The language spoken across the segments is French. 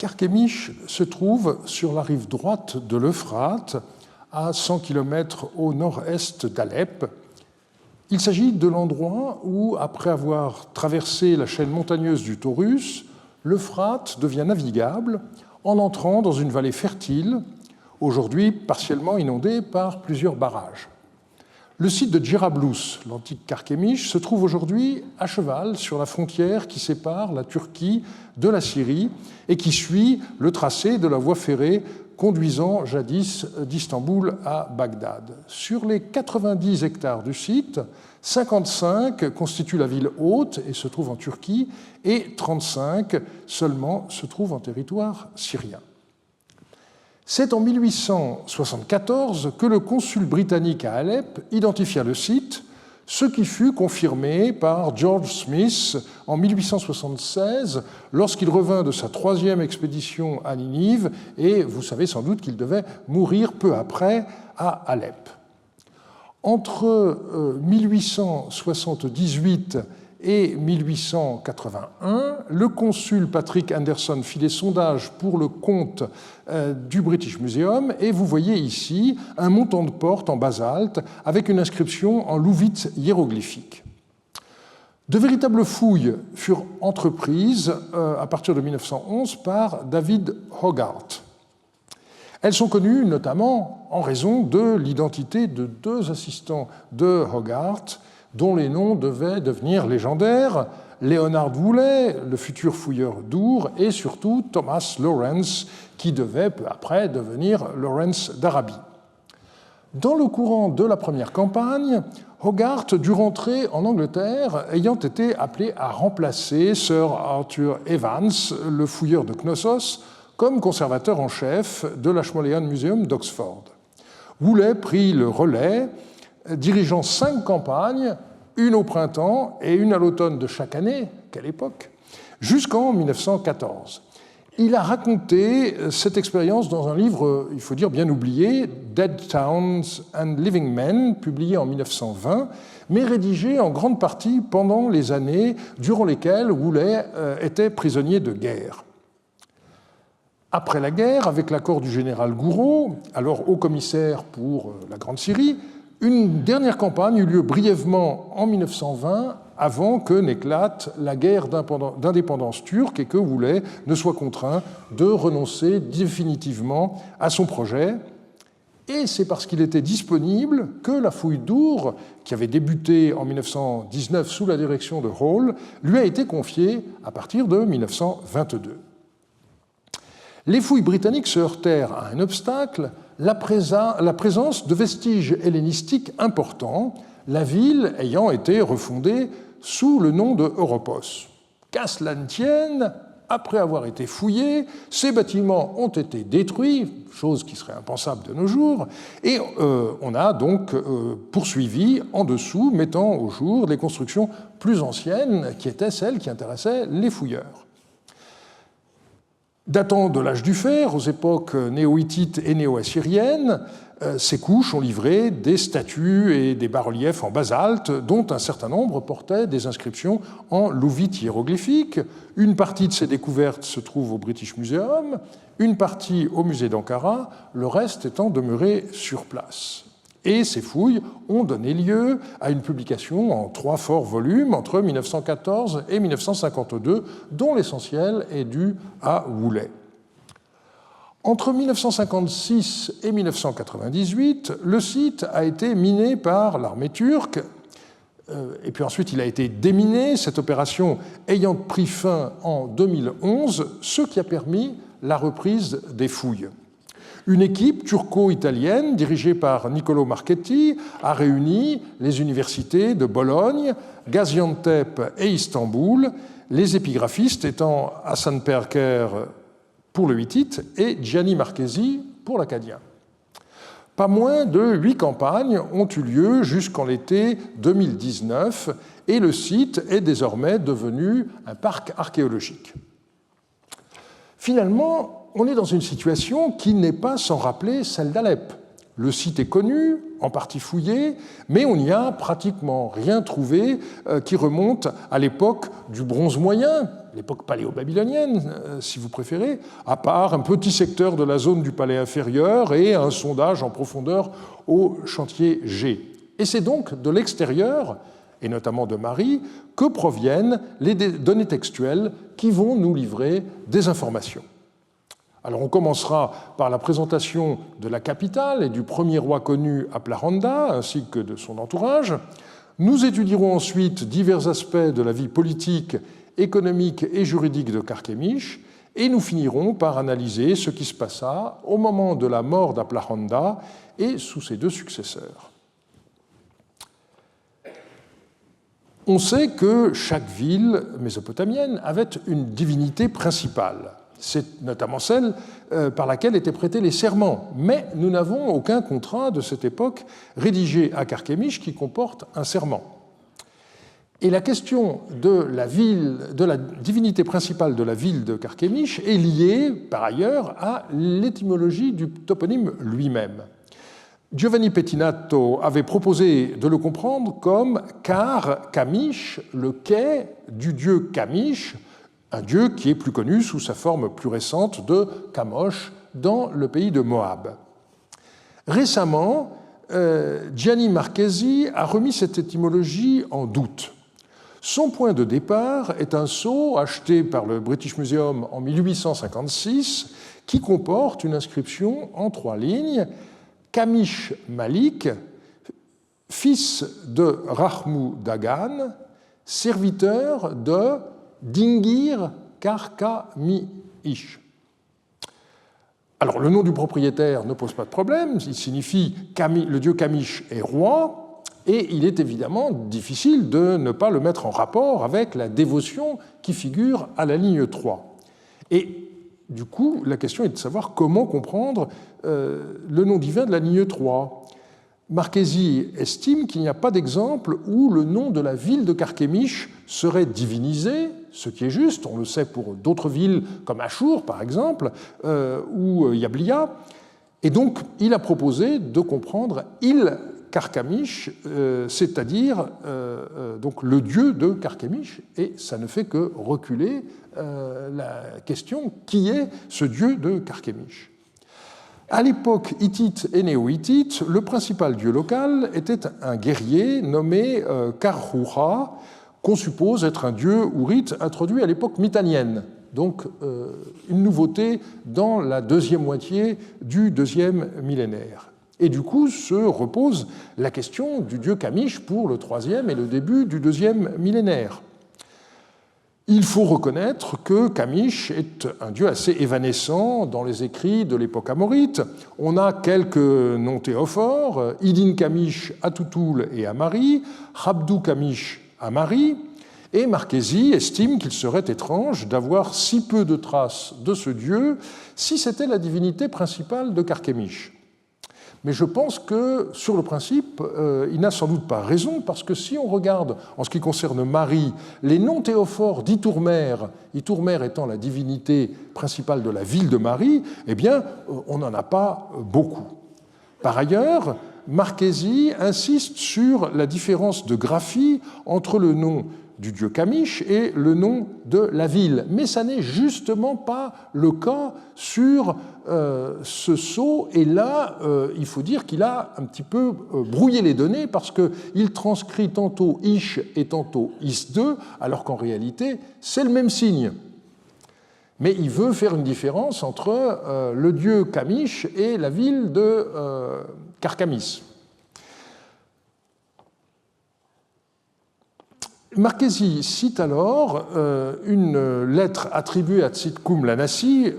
Carchemish se trouve sur la rive droite de l'Euphrate, à 100 km au nord-est d'Alep. Il s'agit de l'endroit où, après avoir traversé la chaîne montagneuse du Taurus, l'Euphrate devient navigable en entrant dans une vallée fertile, aujourd'hui partiellement inondée par plusieurs barrages. Le site de Djerablus, l'antique Carchemish, se trouve aujourd'hui à cheval sur la frontière qui sépare la Turquie de la Syrie et qui suit le tracé de la voie ferrée conduisant jadis d'Istanbul à Bagdad. Sur les 90 hectares du site, 55 constituent la ville haute et se trouvent en Turquie, et 35 seulement se trouvent en territoire syrien. C'est en 1874 que le consul britannique à Alep identifia le site, ce qui fut confirmé par George Smith en 1876 lorsqu'il revint de sa 3e expédition à Ninive, et vous savez sans doute qu'il devait mourir peu après à Alep. Entre 1878 et 1881, le consul Patrick Anderson fit des sondages pour le compte du British Museum, et vous voyez ici un montant de porte en basalte avec une inscription en louvite hiéroglyphique. De véritables fouilles furent entreprises à partir de 1911 par David Hogarth. Elles sont connues notamment en raison de l'identité de 2 assistants de Hogarth, dont les noms devaient devenir légendaires: Leonard Woolley, le futur fouilleur d'Our, et surtout Thomas Lawrence, qui devait peu après devenir Lawrence d'Arabie. Dans le courant de la première campagne, Hogarth dut rentrer en Angleterre, ayant été appelé à remplacer Sir Arthur Evans, le fouilleur de Knossos, comme conservateur en chef de l'Ashmolean Museum d'Oxford. Woolley prit le relais, dirigeant 5 campagnes, une au printemps et une à l'automne de chaque année, quelle époque, jusqu'en 1914. Il a raconté cette expérience dans un livre, il faut dire, bien oublié, Dead Towns and Living Men, publié en 1920, mais rédigé en grande partie pendant les années durant lesquelles Woolley était prisonnier de guerre. Après la guerre, avec l'accord du général Gouraud, alors haut-commissaire pour la Grande Syrie, une dernière campagne eut lieu brièvement en 1920, avant que n'éclate la guerre d'indépendance turque et que Woolley ne soit contraint de renoncer définitivement à son projet. Et c'est parce qu'il était disponible que la fouille d'Our, qui avait débuté en 1919 sous la direction de Hall, lui a été confiée à partir de 1922. Les fouilles britanniques se heurtèrent à un obstacle, la présence de vestiges hellénistiques importants, la ville ayant été refondée sous le nom de Europos. Qu'à cela ne tienne, après avoir été fouillés, ces bâtiments ont été détruits, chose qui serait impensable de nos jours, et on a donc poursuivi en dessous, mettant au jour les constructions plus anciennes, qui étaient celles qui intéressaient les fouilleurs. Datant de l'âge du fer, aux époques néo-hittites et néo-assyriennes, ces couches ont livré des statues et des bas-reliefs en basalte, dont un certain nombre portaient des inscriptions en louvite hiéroglyphique. Une partie de ces découvertes se trouve au British Museum, une partie au musée d'Ankara, le reste étant demeuré sur place. Et ces fouilles ont donné lieu à une publication en 3 forts volumes entre 1914 et 1952, dont l'essentiel est dû à Woolley. Entre 1956 et 1998, le site a été miné par l'armée turque, et puis ensuite il a été déminé, cette opération ayant pris fin en 2011, ce qui a permis la reprise des fouilles. Une équipe turco-italienne dirigée par Niccolò Marchetti a réuni les universités de Bologne, Gaziantep et Istanbul, les épigraphistes étant Hassan Perker pour le hittite et Gianni Marchesi pour l'akkadien. Pas moins de 8 campagnes ont eu lieu jusqu'en l'été 2019 et le site est désormais devenu un parc archéologique. Finalement, on est dans une situation qui n'est pas sans rappeler celle d'Alep. Le site est connu, en partie fouillé, mais on n'y a pratiquement rien trouvé qui remonte à l'époque du Bronze moyen, l'époque paléo-babylonienne, si vous préférez, à part un petit secteur de la zone du palais inférieur et un sondage en profondeur au chantier G. Et c'est donc de l'extérieur, et notamment de Marie, que proviennent les données textuelles qui vont nous livrer des informations. Alors on commencera par la présentation de la capitale et du premier roi connu à Plaranda, ainsi que de son entourage. Nous étudierons ensuite divers aspects de la vie politique, économique et juridique de Carchemish, et nous finirons par analyser ce qui se passa au moment de la mort d'Aplaranda et sous ses deux successeurs. On sait que chaque ville mésopotamienne avait une divinité principale. C'est notamment celle par laquelle étaient prêtés les serments. Mais nous n'avons aucun contrat de cette époque rédigé à Carchemish qui comporte un serment. Et la question de la divinité principale de la ville de Carchemish est liée, par ailleurs, à l'étymologie du toponyme lui-même. Giovanni Pettinato avait proposé de le comprendre comme Car Kamish, le quai du dieu Kamish, un dieu qui est plus connu sous sa forme plus récente de Kamosh dans le pays de Moab. Récemment, Gianni Marchesi a remis cette étymologie en doute. Son point de départ est un sceau acheté par le British Museum en 1856 qui comporte une inscription en 3 lignes « Kamish Malik, fils de Rahmou Dagan, serviteur de Dingir Karkamish ». Alors, le nom du propriétaire ne pose pas de problème, il signifie le dieu Kamish est roi, et il est évidemment difficile de ne pas le mettre en rapport avec la dévotion qui figure à la ligne 3. Et du coup, la question est de savoir comment comprendre le nom divin de la ligne 3. Marchesi estime qu'il n'y a pas d'exemple où le nom de la ville de Carchemish serait divinisé, ce qui est juste, on le sait pour d'autres villes comme Achour par exemple, ou Yablia, et donc il a proposé de comprendre Il Carchemish, c'est-à-dire donc le dieu de Carchemish, et ça ne fait que reculer la question qui est ce dieu de Carchemish. À l'époque hittite et néo-hittite, le principal dieu local était un guerrier nommé Karhoura, qu'on suppose être un dieu ourite introduit à l'époque mitannienne, donc une nouveauté dans la deuxième moitié du deuxième millénaire. Et du coup se repose la question du dieu Kamish pour le troisième et le début du deuxième millénaire. Il faut reconnaître que Kamish est un dieu assez évanescent dans les écrits de l'époque amorite. On a quelques noms théophores, Idin Kamish à Toutoul et à Mari, Habdou Kamish à Mari, et Marchesi estime qu'il serait étrange d'avoir si peu de traces de ce dieu si c'était la divinité principale de Carchemish. Mais je pense que, sur le principe, il n'a sans doute pas raison, parce que si on regarde, en ce qui concerne Marie, les noms théophores d'Itourmer, Itourmer étant la divinité principale de la ville de Marie, eh bien, on n'en a pas beaucoup. Par ailleurs, Marchesi insiste sur la différence de graphie entre le nom du dieu Kamish et le nom de la ville. Mais ça n'est justement pas le cas sur ce sceau. Et là, il faut dire qu'il a un petit peu brouillé les données parce qu'il transcrit tantôt Ish et tantôt Is2, alors qu'en réalité, c'est le même signe. Mais il veut faire une différence entre le dieu Kamish et la ville de Carchamis. Marchesi cite alors une lettre attribuée à Tzidkoum Lanassi,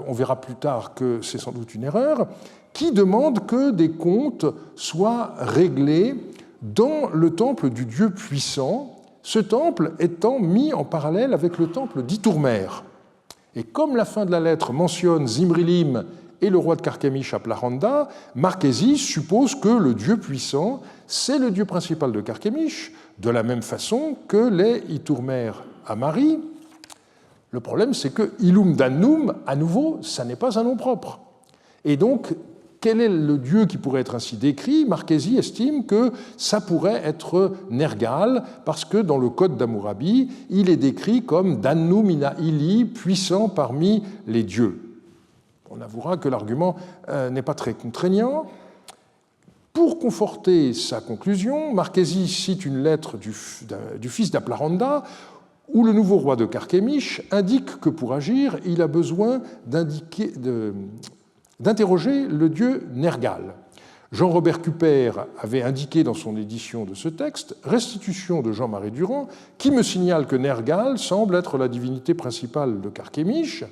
on verra plus tard que c'est sans doute une erreur, qui demande que des comptes soient réglés dans le temple du Dieu puissant, ce temple étant mis en parallèle avec le temple d'Itourmer. Et comme la fin de la lettre mentionne Zimrilim et le roi de Carchemish à Plaranda, Marchesi suppose que le Dieu puissant, c'est le Dieu principal de Carchemish, de la même façon que les Itourmer à Mari. Le problème, c'est que Ilum Dannum, à nouveau, ça n'est pas un nom propre. Et donc, quel est le dieu qui pourrait être ainsi décrit? Marchesi estime que ça pourrait être Nergal, parce que dans le Code d'Hammurabi, il est décrit comme Dannu mina ili, puissant parmi les dieux. On avouera que l'argument n'est pas très contraignant. Pour conforter sa conclusion, Marchesi cite une lettre du fils d'Aplaranda, où le nouveau roi de Carchemish indique que pour agir, il a besoin d'interroger le dieu Nergal. Jean-Robert Cuper avait indiqué dans son édition de ce texte, restitution de Jean-Marie Durand, qui me signale que Nergal semble être la divinité principale de Carchemish.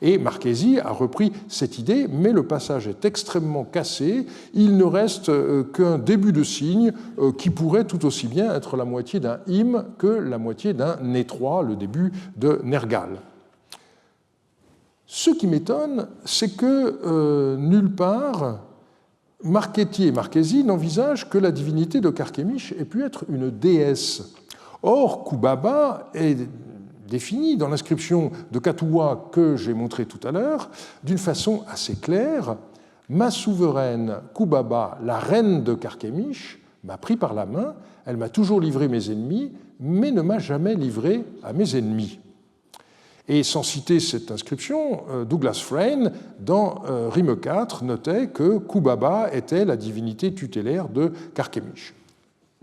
Et Marchesi a repris cette idée, mais le passage est extrêmement cassé. Il ne reste qu'un début de signe qui pourrait tout aussi bien être la moitié d'un hymne que la moitié d'un étroit, le début de Nergal. Ce qui m'étonne, c'est que nulle part, Marchetti et Marchesi n'envisagent que la divinité de Carchemish ait pu être une déesse. Or, Kubaba est défini dans l'inscription de Katuwa que j'ai montrée tout à l'heure d'une façon assez claire. Ma souveraine Kubaba, la reine de Carchemish, m'a pris par la main, elle m'a toujours livré mes ennemis, mais ne m'a jamais livré à mes ennemis. Et sans citer cette inscription, Douglas Frayne, dans Rime 4, notait que Kubaba était la divinité tutélaire de Carchemish.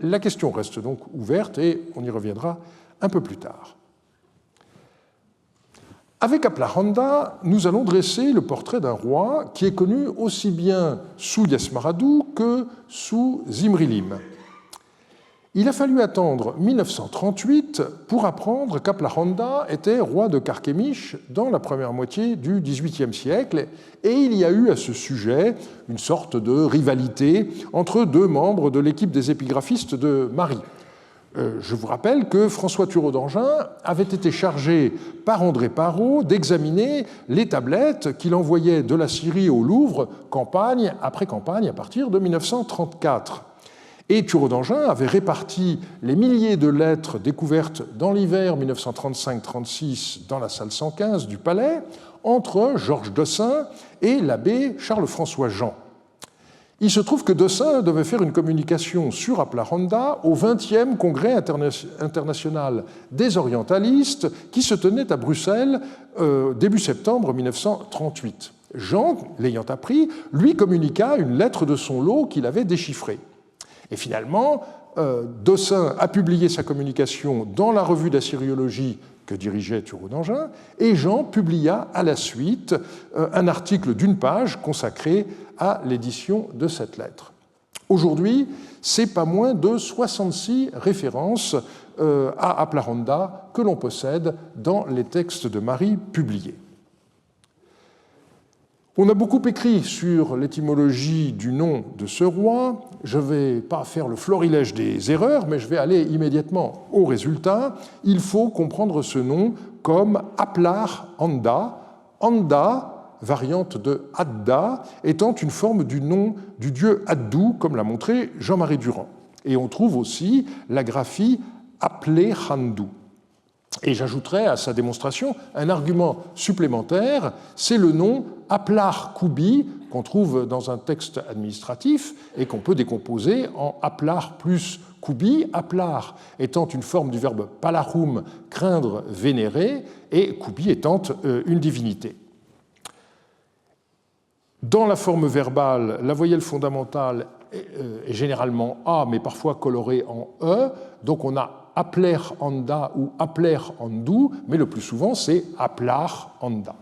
La question reste donc ouverte et on y reviendra un peu plus tard. Avec Aplaranda, nous allons dresser le portrait d'un roi qui est connu aussi bien sous Yasmaradu que sous Zimrilim. Il a fallu attendre 1938 pour apprendre qu'Aplaranda était roi de Carchemish dans la première moitié du XVIIIe siècle, et il y a eu à ce sujet une sorte de rivalité entre deux membres de l'équipe des épigraphistes de Marie. Je vous rappelle que François Thureau d'Angin avait été chargé par André Parrot d'examiner les tablettes qu'il envoyait de la Syrie au Louvre, campagne après campagne, à partir de 1934. Et Thureau d'Angin avait réparti les milliers de lettres découvertes dans l'hiver 1935-36 dans la salle 115 du Palais entre Georges Dossin et l'abbé Charles-François Jean. Il se trouve que Dossin devait faire une communication sur Aplaranda au 20e Congrès international des orientalistes qui se tenait à Bruxelles début septembre 1938. Jean, l'ayant appris, lui communiqua une lettre de son lot qu'il avait déchiffrée. Et finalement, Dossin a publié sa communication dans la revue d'assyriologie que dirigeait Thureau d'Angin, et Jean publia à la suite un article d'une page consacré à l'édition de cette lettre. Aujourd'hui, c'est pas moins de 66 références à Aplaranda que l'on possède dans les textes de Marie publiés. On a beaucoup écrit sur l'étymologie du nom de ce roi. Je ne vais pas faire le florilège des erreurs, mais je vais aller immédiatement au résultat. Il faut comprendre ce nom comme Aplar-Anda, Anda, variante de Adda, étant une forme du nom du dieu Addu, comme l'a montré Jean-Marie Durand. Et on trouve aussi la graphie Apler-Handu. Et j'ajouterai à sa démonstration un argument supplémentaire, c'est le nom Aplar-Kubi, qu'on trouve dans un texte administratif et qu'on peut décomposer en Aplar plus Kubi, Aplar étant une forme du verbe palarum, craindre, vénérer, et Kubi étant une divinité. Dans la forme verbale, la voyelle fondamentale est généralement A, mais parfois colorée en E, donc on a Apler-Anda ou Apler-Andu, mais le plus souvent c'est Aplar-Anda.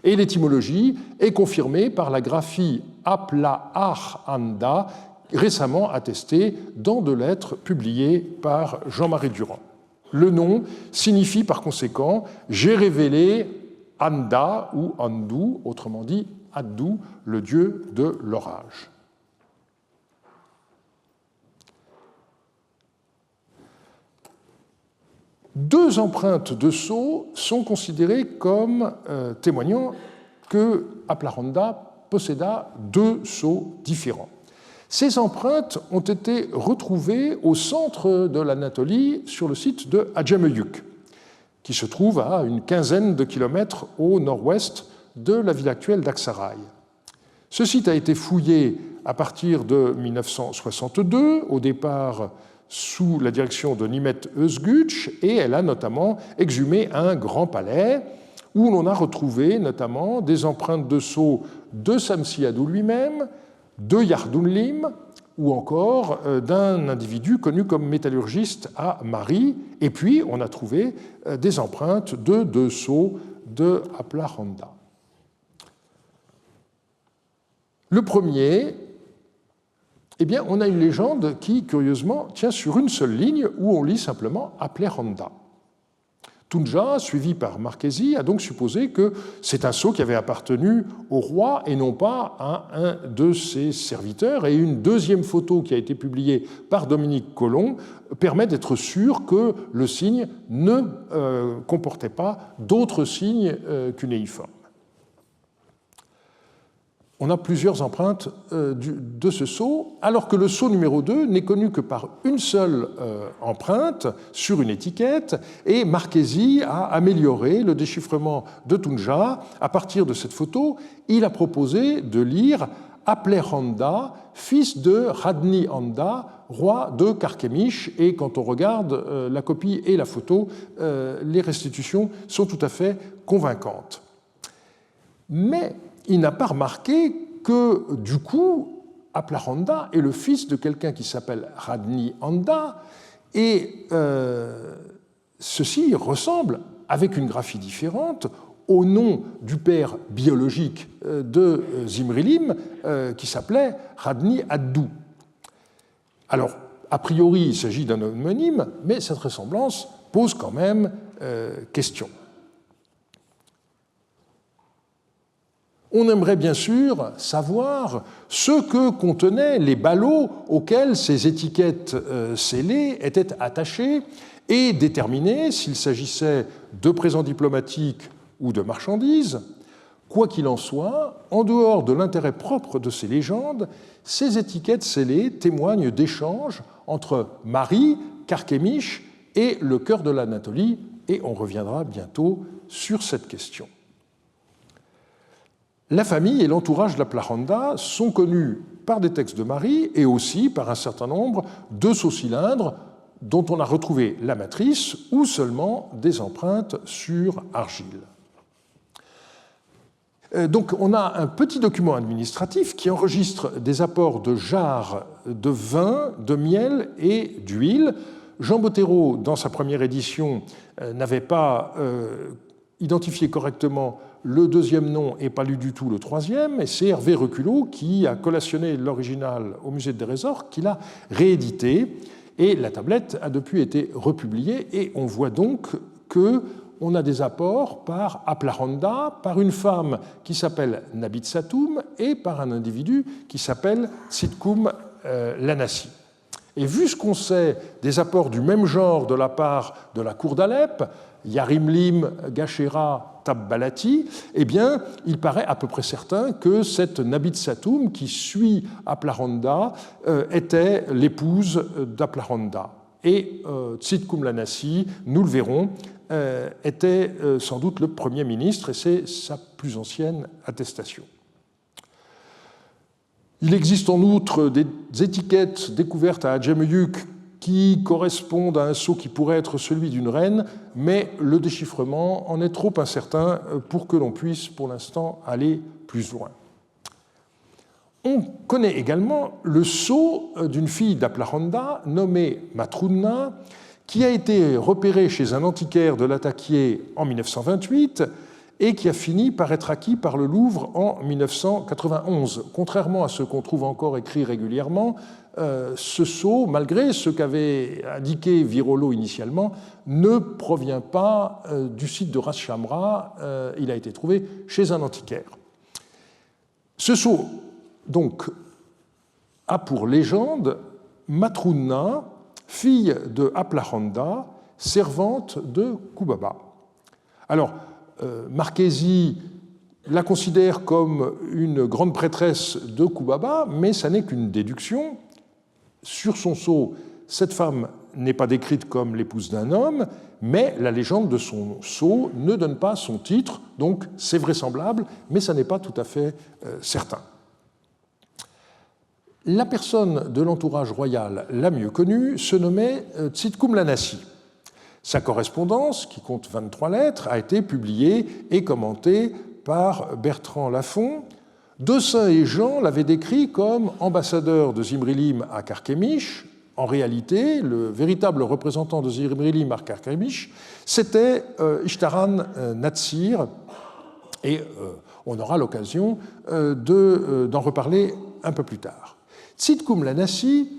Et l'étymologie est confirmée par la graphie Aplar-Anda, récemment attestée dans deux lettres publiées par Jean-Marie Durand. Le nom signifie par conséquent « j'ai révélé Anda ou Andu », autrement dit Addu, le dieu de l'orage. Deux empreintes de sceau sont considérées comme témoignant que Aplaranda posséda deux sceaux différents. Ces empreintes ont été retrouvées au centre de l'Anatolie, sur le site de Hadjameyuk, qui se trouve à une quinzaine de kilomètres au nord-ouest de la ville actuelle d'Aksaray. Ce site a été fouillé à partir de 1962, au départ sous la direction de Nimette Özgüç, et elle a notamment exhumé un grand palais où l'on a retrouvé notamment des empreintes de sceaux de Samsiadou lui-même, de Yardunlim, ou encore d'un individu connu comme métallurgiste à Mari. Et puis, on a trouvé des empreintes de deux sceaux de Aplaranda. Le premier, eh bien, on a une légende qui, curieusement, tient sur une seule ligne où on lit simplement Aplaranda. Tunja, suivi par Marchesi, a donc supposé que c'est un sceau qui avait appartenu au roi et non pas à un de ses serviteurs. Et une deuxième photo qui a été publiée par Dominique Colomb permet d'être sûr que le signe ne comportait pas d'autres signes cunéiformes. On a plusieurs empreintes de ce sceau, alors que le sceau numéro 2 n'est connu que par une seule empreinte sur une étiquette, et Marchesi a amélioré le déchiffrement de Tunja. À partir de cette photo, il a proposé de lire Aplerhanda, fils de Radni Handa, roi de Carchemish, et quand on regarde la copie et la photo, les restitutions sont tout à fait convaincantes. Mais il n'a pas remarqué que, du coup, Aplaranda est le fils de quelqu'un qui s'appelle Radni Handa, et ceci ressemble, avec une graphie différente, au nom du père biologique de Zimrilim, qui s'appelait Radni Addou. Alors, a priori, il s'agit d'un homonyme, mais cette ressemblance pose quand même question. On aimerait bien sûr savoir ce que contenaient les ballots auxquels ces étiquettes scellées étaient attachées et déterminer s'il s'agissait de présents diplomatiques ou de marchandises. Quoi qu'il en soit, en dehors de l'intérêt propre de ces légendes, ces étiquettes scellées témoignent d'échanges entre Mari, Carchemish et le cœur de l'Anatolie, et on reviendra bientôt sur cette question. La famille et l'entourage d'Aplaranda sont connus par des textes de Mari et aussi par un certain nombre de sceaux cylindres dont on a retrouvé la matrice ou seulement des empreintes sur argile. Donc on a un petit document administratif qui enregistre des apports de jarres de vin, de miel et d'huile. Jean Bottero, dans sa première édition, n'avait pas identifié correctement le deuxième nom et pas lu du tout le troisième, et c'est Hervé Reculot qui a collationné l'original au musée de Dérésor, qui l'a réédité, et la tablette a depuis été republiée, et on voit donc qu'on a des apports par Aplaranda, par une femme qui s'appelle Nabitsatoum, et par un individu qui s'appelle Tsitkoum Lanassi. Et vu ce qu'on sait des apports du même genre de la part de la cour d'Alep, Yarimlim, Gachera, Tabbalati, eh bien, il paraît à peu près certain que cette Nabitsatoum, qui suit Aplaranda, était l'épouse d'Aplaranda. Et Tsitkoum Lanassi, nous le verrons, était sans doute le Premier ministre, et c'est sa plus ancienne attestation. Il existe en outre des étiquettes découvertes à Adjameyuk qui correspondent à un sceau qui pourrait être celui d'une reine, mais le déchiffrement en est trop incertain pour que l'on puisse, pour l'instant, aller plus loin. On connaît également le sceau d'une fille d'Aplaranda nommée Matrounna, qui a été repérée chez un antiquaire de Lataquié en 1928 et qui a fini par être acquis par le Louvre en 1991. Contrairement à ce qu'on trouve encore écrit régulièrement, ce sceau, malgré ce qu'avait indiqué Virolo initialement, ne provient pas du site de Ras Shamra, il a été trouvé chez un antiquaire. Ce sceau, donc, a pour légende Matrounna, fille de Aplaranda, servante de Kubaba. Alors, Marchesi la considère comme une grande prêtresse de Kubaba, mais ça n'est qu'une déduction. Sur son sceau, cette femme n'est pas décrite comme l'épouse d'un homme, mais la légende de son sceau ne donne pas son titre, donc c'est vraisemblable, mais ça n'est pas tout à fait certain. La personne de l'entourage royal la mieux connue se nommait Tsidkoum Lanassi. Sa correspondance, qui compte 23 lettres, a été publiée et commentée par Bertrand Lafont. Desain et Jean l'avaient décrit comme ambassadeur de Zimrilim à Carchemish. En réalité, le véritable représentant de Zimrilim à Carchemish, c'était Ishtaran Natsir, et on aura l'occasion d'en reparler un peu plus tard. Tsidkoum Lanassi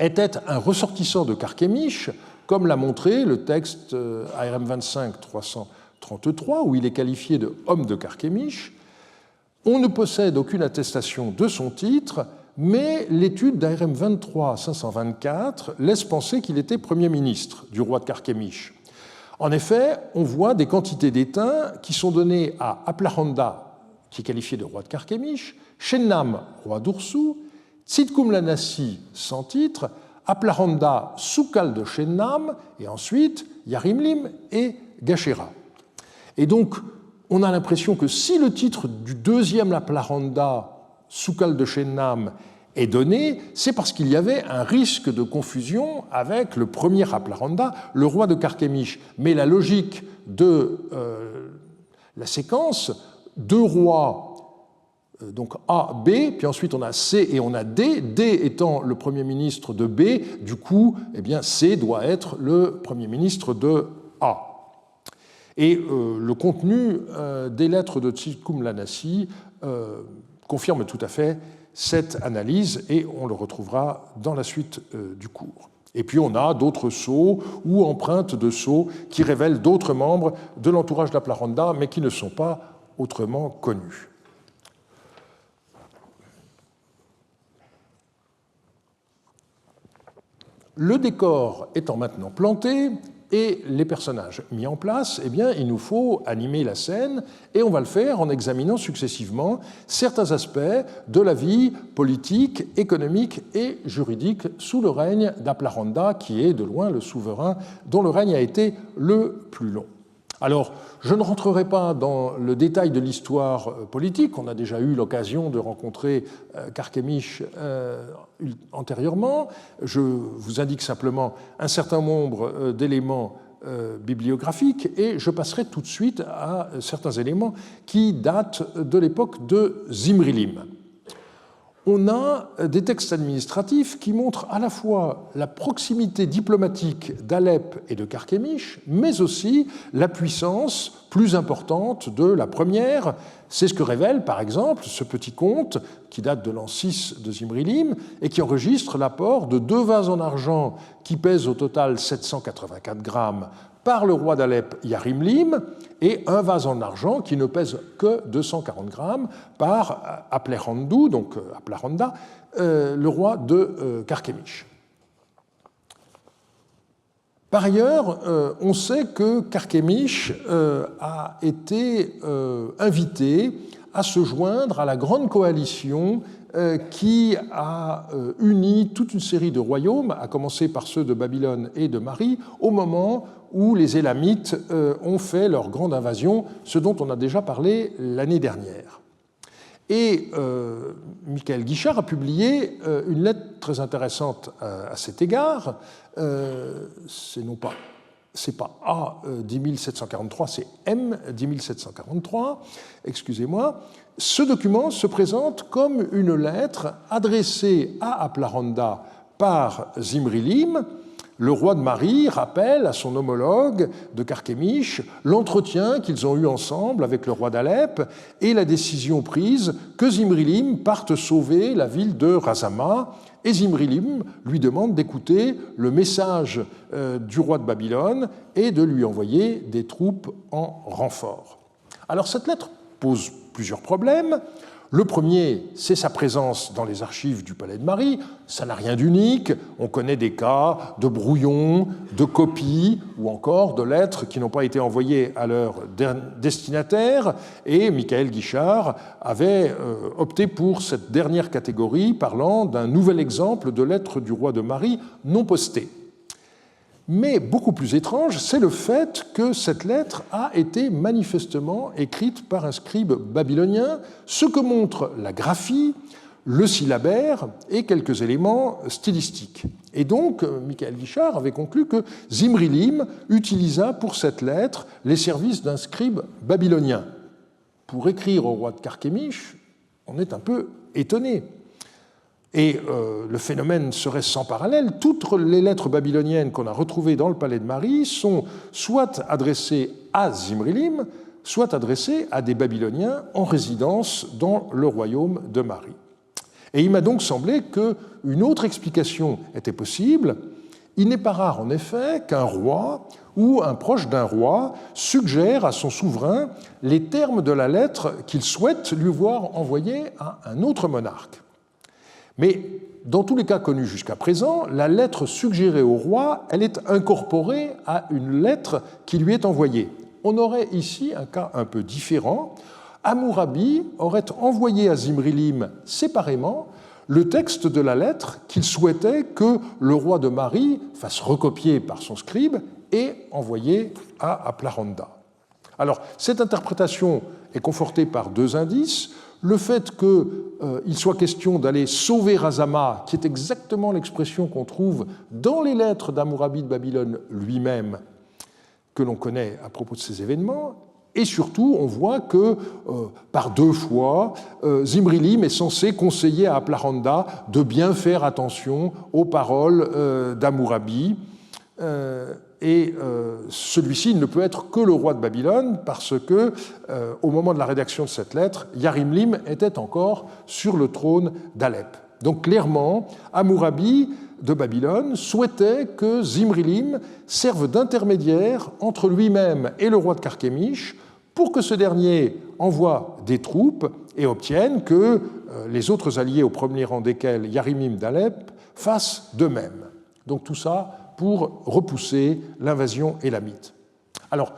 était un ressortissant de Carchemish, comme l'a montré le texte ARM 25-333, où il est qualifié de homme de Carchemish. On ne possède aucune attestation de son titre, mais l'étude d'ARM 23-524 laisse penser qu'il était Premier ministre du roi de Carchemish. En effet, on voit des quantités d'étain qui sont données à Aplahanda, qui est qualifié de roi de Carchemish, Shennam, roi d'Ursu, Tsidkoum Lanassi, sans titre, Aplahanda, Soukal de Shennam, et ensuite Yarimlim et Gachera. Et donc, on a l'impression que si le titre du deuxième Aplahanda, Soukal de Shennam, est donné, c'est parce qu'il y avait un risque de confusion avec le premier Aplahanda, le roi de Carchemish. Mais la logique de la séquence, deux rois, donc A, B, puis ensuite on a C et on a D, D étant le Premier ministre de B, du coup, eh bien, C doit être le Premier ministre de A. Et le contenu des lettres de Tsidkoum Lanassi confirme tout à fait cette analyse et on le retrouvera dans la suite du cours. Et puis on a d'autres sceaux ou empreintes de sceaux qui révèlent d'autres membres de l'entourage d'Aplahanda, mais qui ne sont pas autrement connus. Le décor étant maintenant planté et les personnages mis en place, eh bien, il nous faut animer la scène et on va le faire en examinant successivement certains aspects de la vie politique, économique et juridique sous le règne d'Aplahanda, qui est de loin le souverain dont le règne a été le plus long. Alors, je ne rentrerai pas dans le détail de l'histoire politique, on a déjà eu l'occasion de rencontrer Carchemish antérieurement. Je vous indique simplement un certain nombre d'éléments bibliographiques et je passerai tout de suite à certains éléments qui datent de l'époque de Zimrilim. On a des textes administratifs qui montrent à la fois la proximité diplomatique d'Alep et de Carchemish, mais aussi la puissance plus importante de la première. C'est ce que révèle, par exemple, ce petit conte qui date de l'an 6 de Zimrilim et qui enregistre l'apport de 2 vases en argent qui pèsent au total 784 grammes par le roi d'Alep Yarimlim et un vase en argent qui ne pèse que 240 grammes par Aplehandou, donc Aplahanda, le roi de Carchemish. Par ailleurs, on sait que Carchemish a été invité à se joindre à la grande coalition qui a uni toute une série de royaumes, à commencer par ceux de Babylone et de Mari, au moment où les Élamites ont fait leur grande invasion, ce dont on a déjà parlé l'année dernière. Et Michael Guichard a publié une lettre très intéressante à cet égard. C'est pas A 10743, c'est M 10743, excusez-moi. Ce document se présente comme une lettre adressée à Aplahanda par Zimrilim. Le roi de Mari rappelle à son homologue de Carchemish l'entretien qu'ils ont eu ensemble avec le roi d'Alep et la décision prise que Zimrilim parte sauver la ville de Razama. Et Zimrilim lui demande d'écouter le message du roi de Babylone et de lui envoyer des troupes en renfort. Alors cette lettre pose plusieurs problèmes. Le premier, c'est sa présence dans les archives du palais de Mari. Ça n'a rien d'unique. On connaît des cas de brouillons, de copies ou encore de lettres qui n'ont pas été envoyées à leur destinataire. Et Michael Guichard avait opté pour cette dernière catégorie, parlant d'un nouvel exemple de lettre du roi de Mari non postée. Mais beaucoup plus étrange, c'est le fait que cette lettre a été manifestement écrite par un scribe babylonien, ce que montre la graphie, le syllabaire et quelques éléments stylistiques. Et donc, Michael Guichard avait conclu que Zimri-Lim utilisa pour cette lettre les services d'un scribe babylonien. Pour écrire au roi de Carchemish, on est un peu étonné. Et le phénomène serait sans parallèle. Toutes les lettres babyloniennes qu'on a retrouvées dans le palais de Marie sont soit adressées à Zimri-Lim, soit adressées à des Babyloniens en résidence dans le royaume de Marie. Et il m'a donc semblé qu'une autre explication était possible. Il n'est pas rare, en effet, qu'un roi ou un proche d'un roi suggère à son souverain les termes de la lettre qu'il souhaite lui voir envoyer à un autre monarque. Mais dans tous les cas connus jusqu'à présent, la lettre suggérée au roi, elle est incorporée à une lettre qui lui est envoyée. On aurait ici un cas un peu différent. Hammurabi aurait envoyé à Zimri-Lim séparément le texte de la lettre qu'il souhaitait que le roi de Marie fasse recopier par son scribe et envoyer à Aplaranda. Alors, cette interprétation est confortée par deux indices. Le fait qu'il soit question d'aller sauver Razama, qui est exactement l'expression qu'on trouve dans les lettres d'Hammurabi de Babylone lui-même, que l'on connaît à propos de ces événements, et surtout, on voit que par deux fois, Zimri-Lim est censé conseiller à Aplaranda de bien faire attention aux paroles d'Hammurabi. Et celui-ci ne peut être que le roi de Babylone parce que, au moment de la rédaction de cette lettre, Yarim-Lim était encore sur le trône d'Alep. Donc clairement, Hammurabi de Babylone souhaitait que Zimri-Lim serve d'intermédiaire entre lui-même et le roi de Carchemish pour que ce dernier envoie des troupes et obtienne que les autres alliés, au premier rang desquels Yarim-Lim d'Alep, fassent de même. Donc tout ça pour repousser l'invasion élamite. Alors,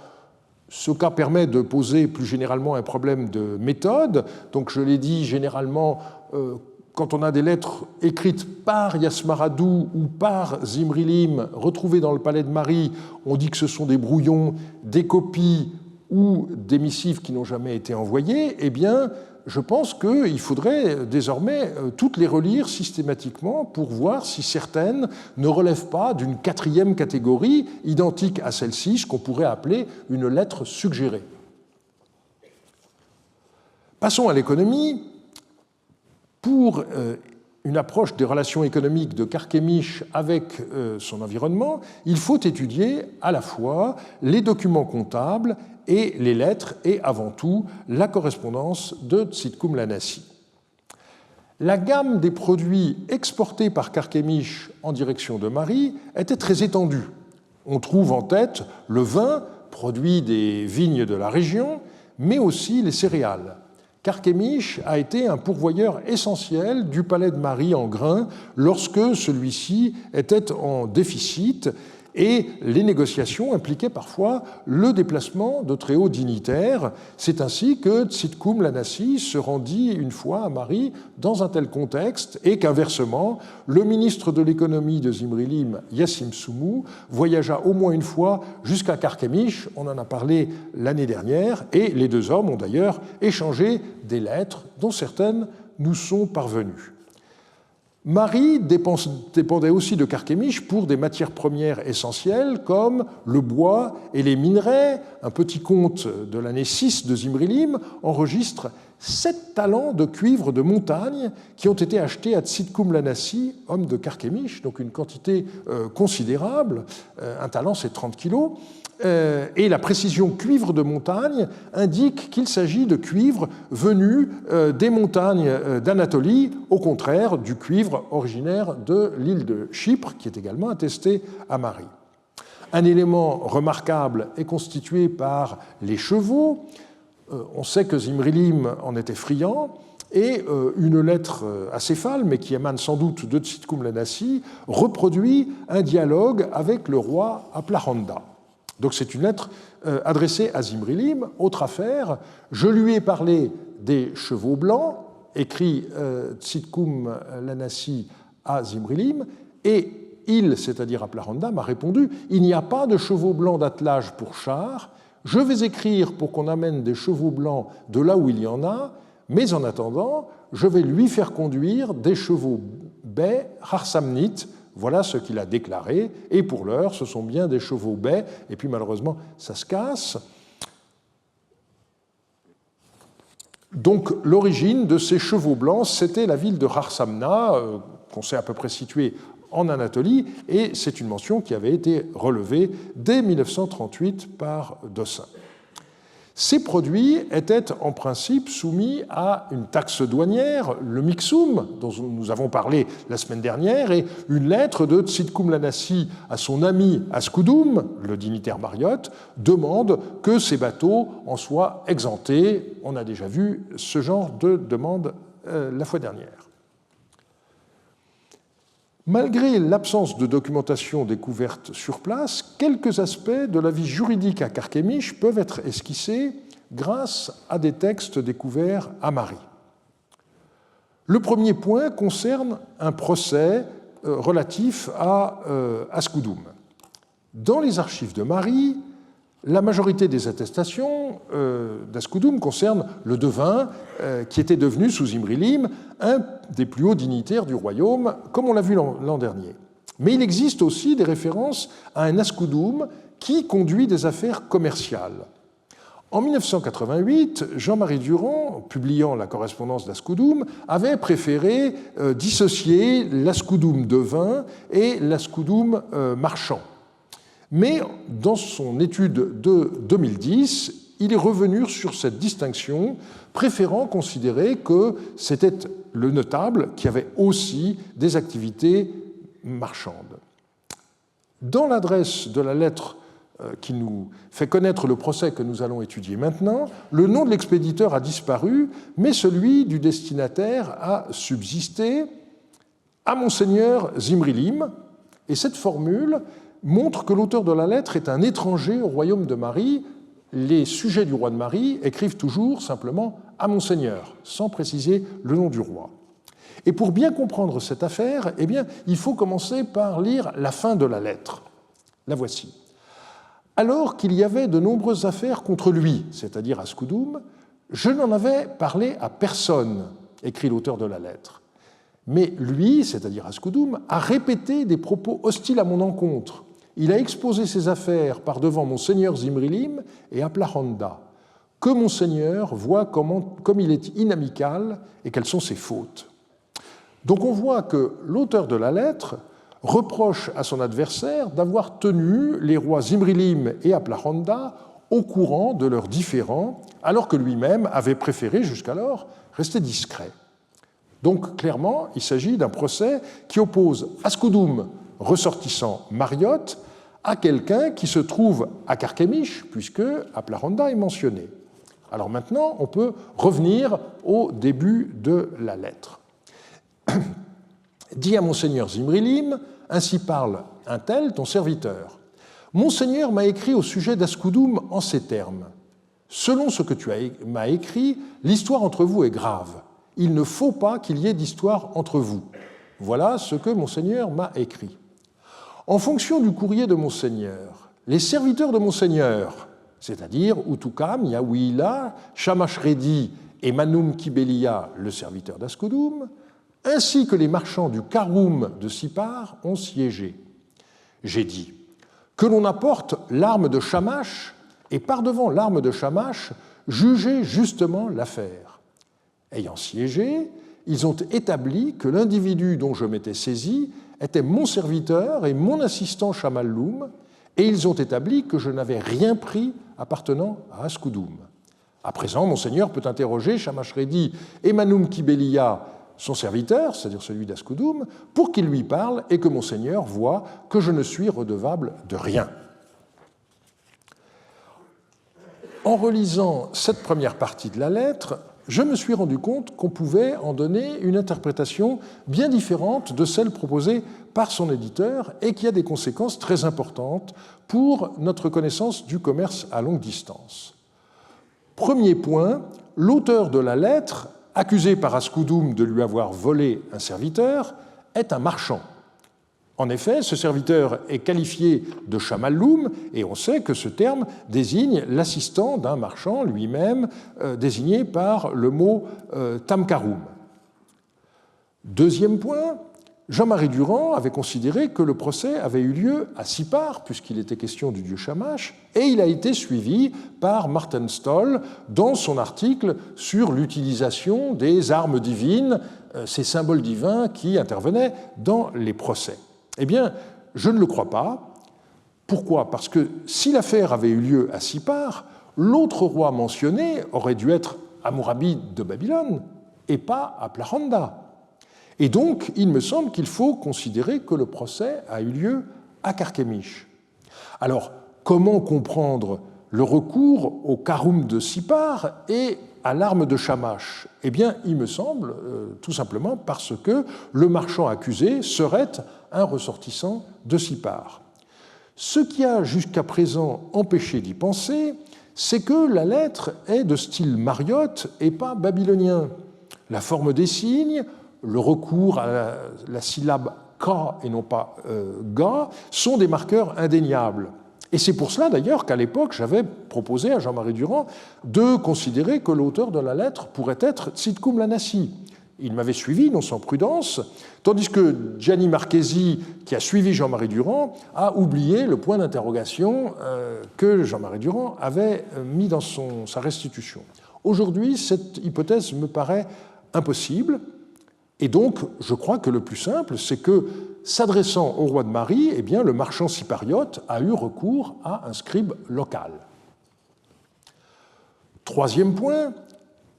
ce cas permet de poser plus généralement un problème de méthode. Donc, je l'ai dit, généralement, quand on a des lettres écrites par Yasmaradou ou par Zimri-Lim retrouvées dans le palais de Marie, on dit que ce sont des brouillons, des copies ou des missives qui n'ont jamais été envoyées. Eh bien, je pense qu'il faudrait désormais toutes les relire systématiquement pour voir si certaines ne relèvent pas d'une quatrième catégorie identique à celle-ci, ce qu'on pourrait appeler une lettre suggérée. Passons à l'économie. Pour une approche des relations économiques de Carchemish avec son environnement, il faut étudier à la fois les documents comptables et les lettres, et avant tout la correspondance de Tsitkhoum-Lanassi. La gamme des produits exportés par Carchemish en direction de Marie était très étendue. On trouve en tête le vin, produit des vignes de la région, mais aussi les céréales. Carchemish a été un pourvoyeur essentiel du palais de Marie en grains lorsque celui-ci était en déficit, et les négociations impliquaient parfois le déplacement de très hauts dignitaires. C'est ainsi que Tsitkhoum-Lanassi se rendit une fois à Marie dans un tel contexte, et qu'inversement, le ministre de l'économie de Zimri-Lim, Yassim Soumou, voyagea au moins une fois jusqu'à Carchemish, on en a parlé l'année dernière, et les deux hommes ont d'ailleurs échangé des lettres dont certaines nous sont parvenues. Marie dépendait aussi de Carchemish pour des matières premières essentielles comme le bois et les minerais. Un petit conte de l'année 6 de Zimri-Lim enregistre 7 talents de cuivre de montagne qui ont été achetés à Tsitkhoum-Lanassi, homme de Carchemish, donc une quantité considérable. Un talent, c'est 30 kilos. Et la précision cuivre de montagne indique qu'il s'agit de cuivre venu des montagnes d'Anatolie, au contraire du cuivre originaire de l'île de Chypre, qui est également attesté à Marie. Un élément remarquable est constitué par les chevaux. On sait que Zimri-Lim en était friand, et une lettre acéphale, mais qui émane sans doute de Tsitkhoum-Lanassi, reproduit un dialogue avec le roi Aplaranda. Donc c'est une lettre adressée à Zimri-Lim. Autre affaire, je lui ai parlé des chevaux blancs, écrit Tsitkhoum-Lanassi à Zimri-Lim, et il, c'est-à-dire Aplaranda, m'a répondu « Il n'y a pas de chevaux blancs d'attelage pour chars, je vais écrire pour qu'on amène des chevaux blancs de là où il y en a, mais en attendant, je vais lui faire conduire des chevaux bais harsamnites. Voilà ce qu'il a déclaré, et pour l'heure, ce sont bien des chevaux bais, et puis malheureusement, ça se casse. Donc l'origine de ces chevaux blancs, c'était la ville de Harsamna, qu'on sait à peu près située en Anatolie, et c'est une mention qui avait été relevée dès 1938 par Dossin. Ces produits étaient en principe soumis à une taxe douanière, le mixum, dont nous avons parlé la semaine dernière, et une lettre de Tzidkoum Lanassi à son ami Askoudoum, le dignitaire mariotte, demande que ces bateaux en soient exemptés. On a déjà vu ce genre de demande la fois dernière. Malgré l'absence de documentation découverte sur place, quelques aspects de la vie juridique à Carchemish peuvent être esquissés grâce à des textes découverts à Mari. Le premier point concerne un procès relatif à Askoudoum. Dans les archives de Mari, la majorité des attestations d'Askoudoum concernent le devin qui était devenu, sous Imrilim, un des plus hauts dignitaires du royaume, comme on l'a vu l'an dernier. Mais il existe aussi des références à un Askoudoum qui conduit des affaires commerciales. En 1988, Jean-Marie Durand, publiant la correspondance d'Askoudoum, avait préféré dissocier l'Askoudoum devin et l'Askoudoum marchand. Mais dans son étude de 2010, il est revenu sur cette distinction, préférant considérer que c'était le notable qui avait aussi des activités marchandes. Dans l'adresse de la lettre qui nous fait connaître le procès que nous allons étudier maintenant, le nom de l'expéditeur a disparu, mais celui du destinataire a subsisté, à Monseigneur Zimrilim, et cette formule montre que l'auteur de la lettre est un étranger au royaume de Mari. Les sujets du roi de Mari écrivent toujours simplement « à Monseigneur », sans préciser le nom du roi. Et pour bien comprendre cette affaire, eh bien, il faut commencer par lire la fin de la lettre. La voici. Alors qu'il y avait de nombreuses affaires contre lui, c'est-à-dire Askoudoum, je n'en avais parlé à personne, écrit l'auteur de la lettre. Mais lui, c'est-à-dire Askoudoum, a répété des propos hostiles à mon encontre. Il a exposé ses affaires par devant Monseigneur Zimrilim et Aplahanda, que Monseigneur voit comme il est inamical et quelles sont ses fautes. Donc on voit que l'auteur de la lettre reproche à son adversaire d'avoir tenu les rois Zimrilim et Aplahanda au courant de leurs différends, alors que lui-même avait préféré jusqu'alors rester discret. Donc clairement, il s'agit d'un procès qui oppose Askoudoum, ressortissant mariotte, à quelqu'un qui se trouve à Carchemish, puisque Aplahanda est mentionné. Alors maintenant, on peut revenir au début de la lettre. Dis à Monseigneur Zimrilim, ainsi parle un tel, ton serviteur. Monseigneur m'a écrit au sujet d'Askoudoum en ces termes. Selon ce que tu m'as écrit, l'histoire entre vous est grave. Il ne faut pas qu'il y ait d'histoire entre vous. Voilà ce que Monseigneur m'a écrit. En fonction du courrier de Monseigneur, les serviteurs de Monseigneur, c'est-à-dire Utukam, Yawila, Shamashreddi et Manoum Kibelia, le serviteur d'Askoudoum, ainsi que les marchands du Karoum de Sipar ont siégé. J'ai dit que l'on apporte l'arme de Shamash et par-devant l'arme de Shamash, juger justement l'affaire. Ayant siégé, ils ont établi que l'individu dont je m'étais saisi était mon serviteur et mon assistant Shamalloum, et ils ont établi que je n'avais rien pris appartenant à Askoudoum. À présent, Monseigneur peut interroger Shamashreddi et Manoum Kibelia, son serviteur, c'est-à-dire celui d'Askoudoum, pour qu'il lui parle et que Monseigneur voie que je ne suis redevable de rien. En relisant cette première partie de la lettre, je me suis rendu compte qu'on pouvait en donner une interprétation bien différente de celle proposée par son éditeur et qui a des conséquences très importantes pour notre connaissance du commerce à longue distance. Premier point, l'auteur de la lettre, accusé par Askoudoum de lui avoir volé un serviteur, est un marchand. En effet, ce serviteur est qualifié de chamalloum, et on sait que ce terme désigne l'assistant d'un marchand lui-même, désigné par le mot tamkaroum. Deuxième point, Jean-Marie Durand avait considéré que le procès avait eu lieu à Sipar, puisqu'il était question du dieu Shamash, et il a été suivi par Martin Stoll dans son article sur l'utilisation des armes divines, ces symboles divins qui intervenaient dans les procès. Eh bien, je ne le crois pas. Pourquoi? Parce que si l'affaire avait eu lieu à Sipar, l'autre roi mentionné aurait dû être Hammurabi de Babylone et pas Aplaranda. Et donc, il me semble qu'il faut considérer que le procès a eu lieu à Carchemish. Alors, comment comprendre le recours au karoum de Sipar et à l'arme de Shamash? Eh bien, il me semble, tout simplement parce que le marchand accusé serait un ressortissant de Sipar. Ce qui a jusqu'à présent empêché d'y penser, c'est que la lettre est de style mariotte et pas babylonien. La forme des signes, le recours à la syllabe ka et non pas ga sont des marqueurs indéniables. Et c'est pour cela d'ailleurs qu'à l'époque, j'avais proposé à Jean-Marie Durand de considérer que l'auteur de la lettre pourrait être Tzidkoum Lanassi. Il m'avait suivi, non sans prudence, tandis que Gianni Marchesi, qui a suivi Jean-Marie Durand, a oublié le point d'interrogation que Jean-Marie Durand avait mis dans sa restitution. Aujourd'hui, cette hypothèse me paraît impossible, et donc je crois que le plus simple, c'est que, s'adressant au roi de Marie, eh bien, le marchand cypariote a eu recours à un scribe local. Troisième point,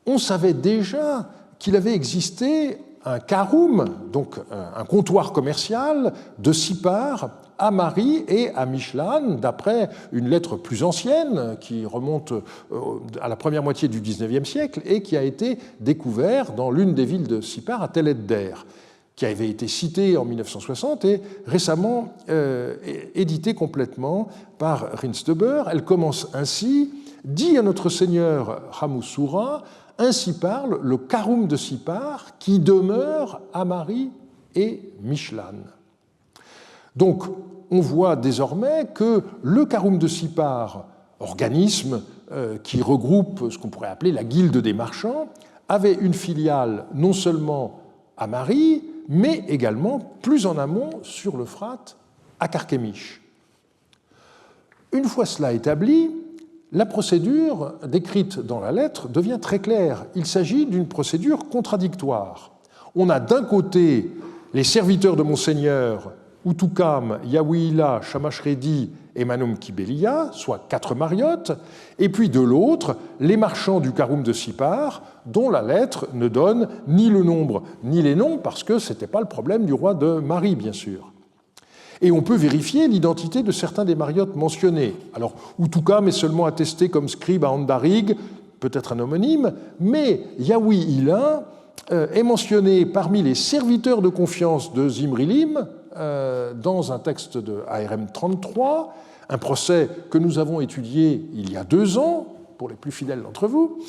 on savait déjà qu'il avait existé un karoum, donc un comptoir commercial de Sipar à Marie et à Mishlan, d'après une lettre plus ancienne qui remonte à la première moitié du XIXe siècle et qui a été découvert dans l'une des villes de Sipar, à Tel Edder, qui avait été citée en 1960 et récemment éditée complètement par Rinsteber. Elle commence ainsi: « Dit à notre seigneur Hamusura, ainsi parle le karoum de Sipar qui demeure à Marie et Mishlan. » Donc, on voit désormais que le karoum de Sipar, organisme qui regroupe ce qu'on pourrait appeler la guilde des marchands, avait une filiale non seulement à Marie, mais également plus en amont sur l'Euphrate, à Carchemish. Une fois cela établi, la procédure décrite dans la lettre devient très claire. Il s'agit d'une procédure contradictoire. On a d'un côté les serviteurs de Monseigneur, Utukam, Yaouila, Shamashreddi et Manum Kibelia, soit 4 mariottes, et puis de l'autre, les marchands du karoum de Sipar, dont la lettre ne donne ni le nombre ni les noms, parce que ce n'était pas le problème du roi de Marie, bien sûr. Et on peut vérifier l'identité de certains des mariottes mentionnés. Alors, Utukam est seulement attesté comme scribe à Andarig, peut-être un homonyme, mais Yaoui Ilin est mentionné parmi les serviteurs de confiance de Zimrilim dans un texte de ARM 33, un procès que nous avons étudié il y a 2 ans, pour les plus fidèles d'entre vous.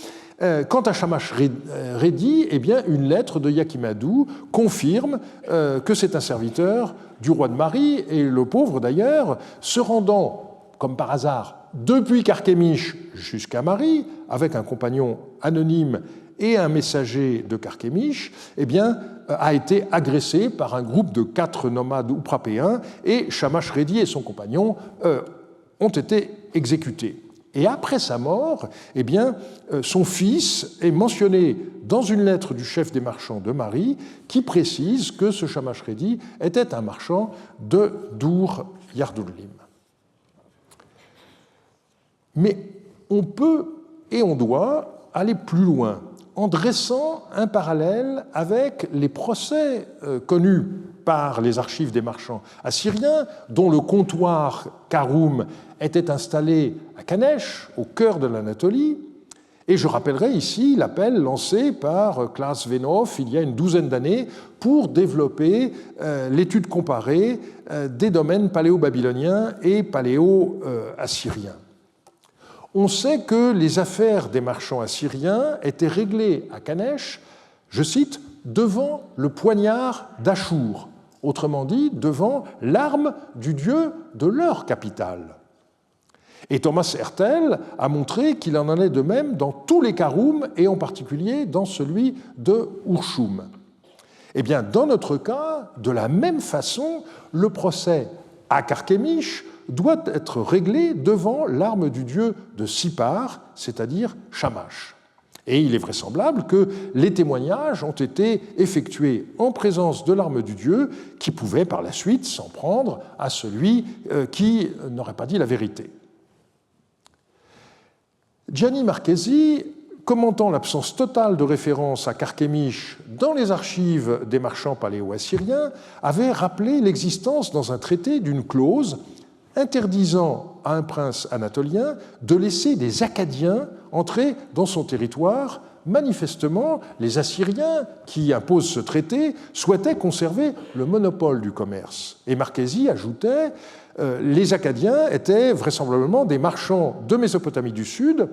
Quant à Shamash Reddy, eh bien, une lettre de Yakimadou confirme que c'est un serviteur du roi de Marie, et le pauvre d'ailleurs, se rendant, comme par hasard, depuis Carchemish jusqu'à Marie, avec un compagnon anonyme et un messager de Carchemish, eh bien, a été agressé par un groupe de 4 nomades ouprapéens, et Shamash Reddy et son compagnon ont été exécutés. Et après sa mort, eh bien, son fils est mentionné dans une lettre du chef des marchands de Marie qui précise que ce Shamash Reddy était un marchand de Dur Yardoulim. Mais on peut et on doit aller plus loin en dressant un parallèle avec les procès connus par les archives des marchands assyriens, dont le comptoir Karoum était installé à Kanesh, au cœur de l'Anatolie. Et je rappellerai ici l'appel lancé par Klaas Venhoff il y a une 12aine d'années pour développer l'étude comparée des domaines paléo-babyloniens et paléo-assyriens. On sait que les affaires des marchands assyriens étaient réglées à Kanesh, je cite, devant le poignard d'Achour, autrement dit, devant l'arme du dieu de leur capitale. Et Thomas Hertel a montré qu'il en allait de même dans tous les Karums, et en particulier dans celui de Urshum. Eh bien, dans notre cas, de la même façon, le procès à Carchemish doit être réglé devant l'arme du dieu de Sipar, c'est-à-dire Shamash. Et il est vraisemblable que les témoignages ont été effectués en présence de l'arme du dieu, qui pouvait par la suite s'en prendre à celui qui n'aurait pas dit la vérité. Gianni Marchesi, commentant l'absence totale de référence à Carchemish dans les archives des marchands paléo-assyriens, avait rappelé l'existence dans un traité d'une clause interdisant à un prince anatolien de laisser des Akkadiens entrer dans son territoire. Manifestement, les Assyriens qui imposent ce traité souhaitaient conserver le monopole du commerce. Et Marchesi ajoutait les Akkadiens étaient vraisemblablement des marchands de Mésopotamie du Sud,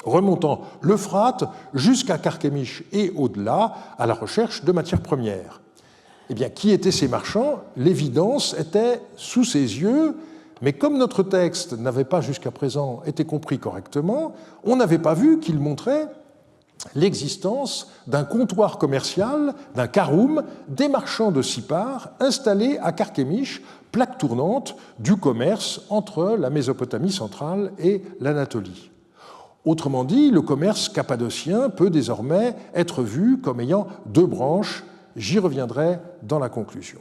remontant l'Euphrate jusqu'à Carchemish et au-delà, à la recherche de matières premières. Eh bien, qui étaient ces marchands? L'évidence était sous ses yeux, mais comme notre texte n'avait pas jusqu'à présent été compris correctement, on n'avait pas vu qu'il montrait l'existence d'un comptoir commercial, d'un Karoum, des marchands de Sipar installés à Carchemish, plaque tournante du commerce entre la Mésopotamie centrale et l'Anatolie. Autrement dit, le commerce cappadocien peut désormais être vu comme ayant deux branches. J'y reviendrai dans la conclusion.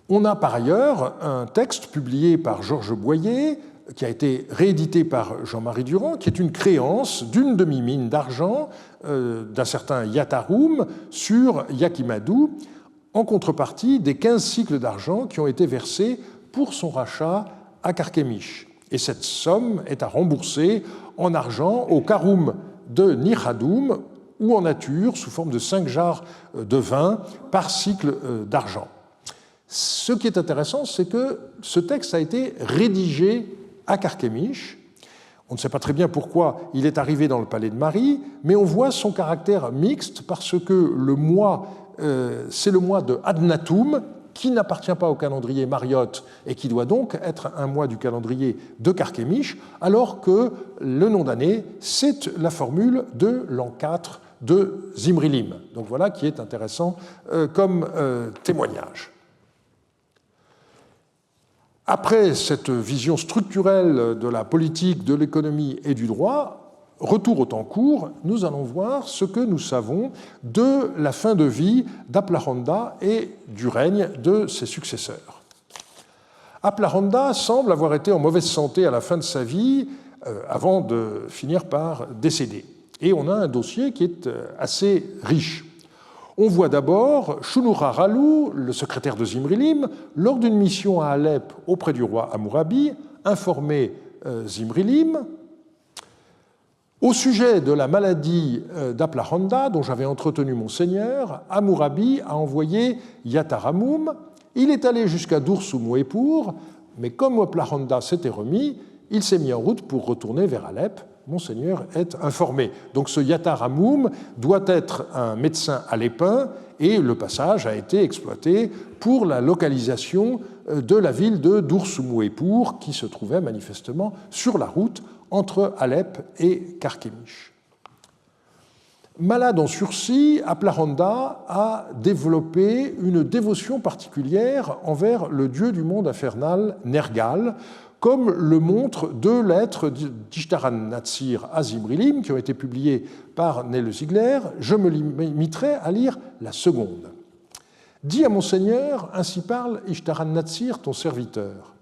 On a par ailleurs un texte publié par Georges Boyer, qui a été réédité par Jean-Marie Durand, qui est une créance d'une demi-mine d'argent d'un certain Yataroum sur Yakimadou, en contrepartie des 15 cycles d'argent qui ont été versés pour son rachat à Carchemish. Et cette somme est à rembourser en argent au Karoum de Nihadum ou en nature sous forme de 5 jarres de vin par cycle d'argent. Ce qui est intéressant, c'est que ce texte a été rédigé à Carchemish. On ne sait pas très bien pourquoi il est arrivé dans le palais de Marie, mais on voit son caractère mixte parce que le mois, c'est le mois de Adnatum, qui n'appartient pas au calendrier mariote et qui doit donc être un mois du calendrier de Carchemish, alors que le nom d'année, c'est la formule de l'an 4 de Zimrilim. Donc voilà qui est intéressant comme témoignage. Après cette vision structurelle de la politique, de l'économie et du droit, retour au temps court, nous allons voir ce que nous savons de la fin de vie d'Aplaranda et du règne de ses successeurs. Aplaranda semble avoir été en mauvaise santé à la fin de sa vie, avant de finir par décéder. Et on a un dossier qui est assez riche. On voit d'abord Shunura Ralu, le secrétaire de Zimrilim, lors d'une mission à Alep auprès du roi Hammurabi, informer Zimrilim au sujet de la maladie d'Aplaranda, dont j'avais entretenu mon seigneur. Hammurabi a envoyé Yataramum. Il est allé jusqu'à Dur-Sumwepur, mais comme Aplaranda s'était remis, il s'est mis en route pour retourner vers Alep. Monseigneur est informé. Donc ce Yataramum doit être un médecin alépin et le passage a été exploité pour la localisation de la ville de Dur-Sumwepur qui se trouvait manifestement sur la route entre Alep et Carchemish. Malade en sursis, Aplaranda a développé une dévotion particulière envers le dieu du monde infernal Nergal, comme le montrent 2 lettres d'Ishtaran-Natsir à Zimrilim, qui ont été publiées par Nele Ziegler. Je me limiterai à lire la seconde. « Dis à mon seigneur, ainsi parle Ishtaran-Natsir, ton serviteur.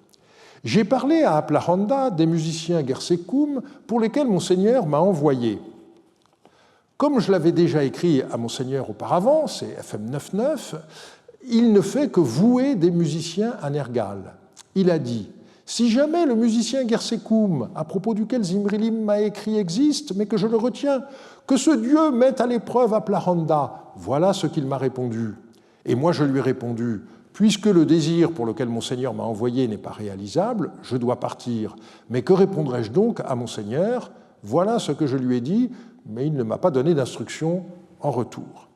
J'ai parlé à Aplaranda des musiciens Gersekoum pour lesquels mon seigneur m'a envoyé. Comme je l'avais déjà écrit à mon seigneur auparavant, c'est FM 99, il ne fait que vouer des musiciens à Nergal. Il a dit « Si jamais le musicien Gersekoum, à propos duquel Zimrilim m'a écrit, existe, mais que je le retiens, que ce dieu mette à l'épreuve Aplaranda. Voilà ce qu'il m'a répondu. Et moi je lui ai répondu « Puisque le désir pour lequel mon seigneur m'a envoyé n'est pas réalisable, je dois partir. Mais que répondrai-je donc à mon seigneur? Voilà ce que je lui ai dit, mais il ne m'a pas donné d'instruction en retour. »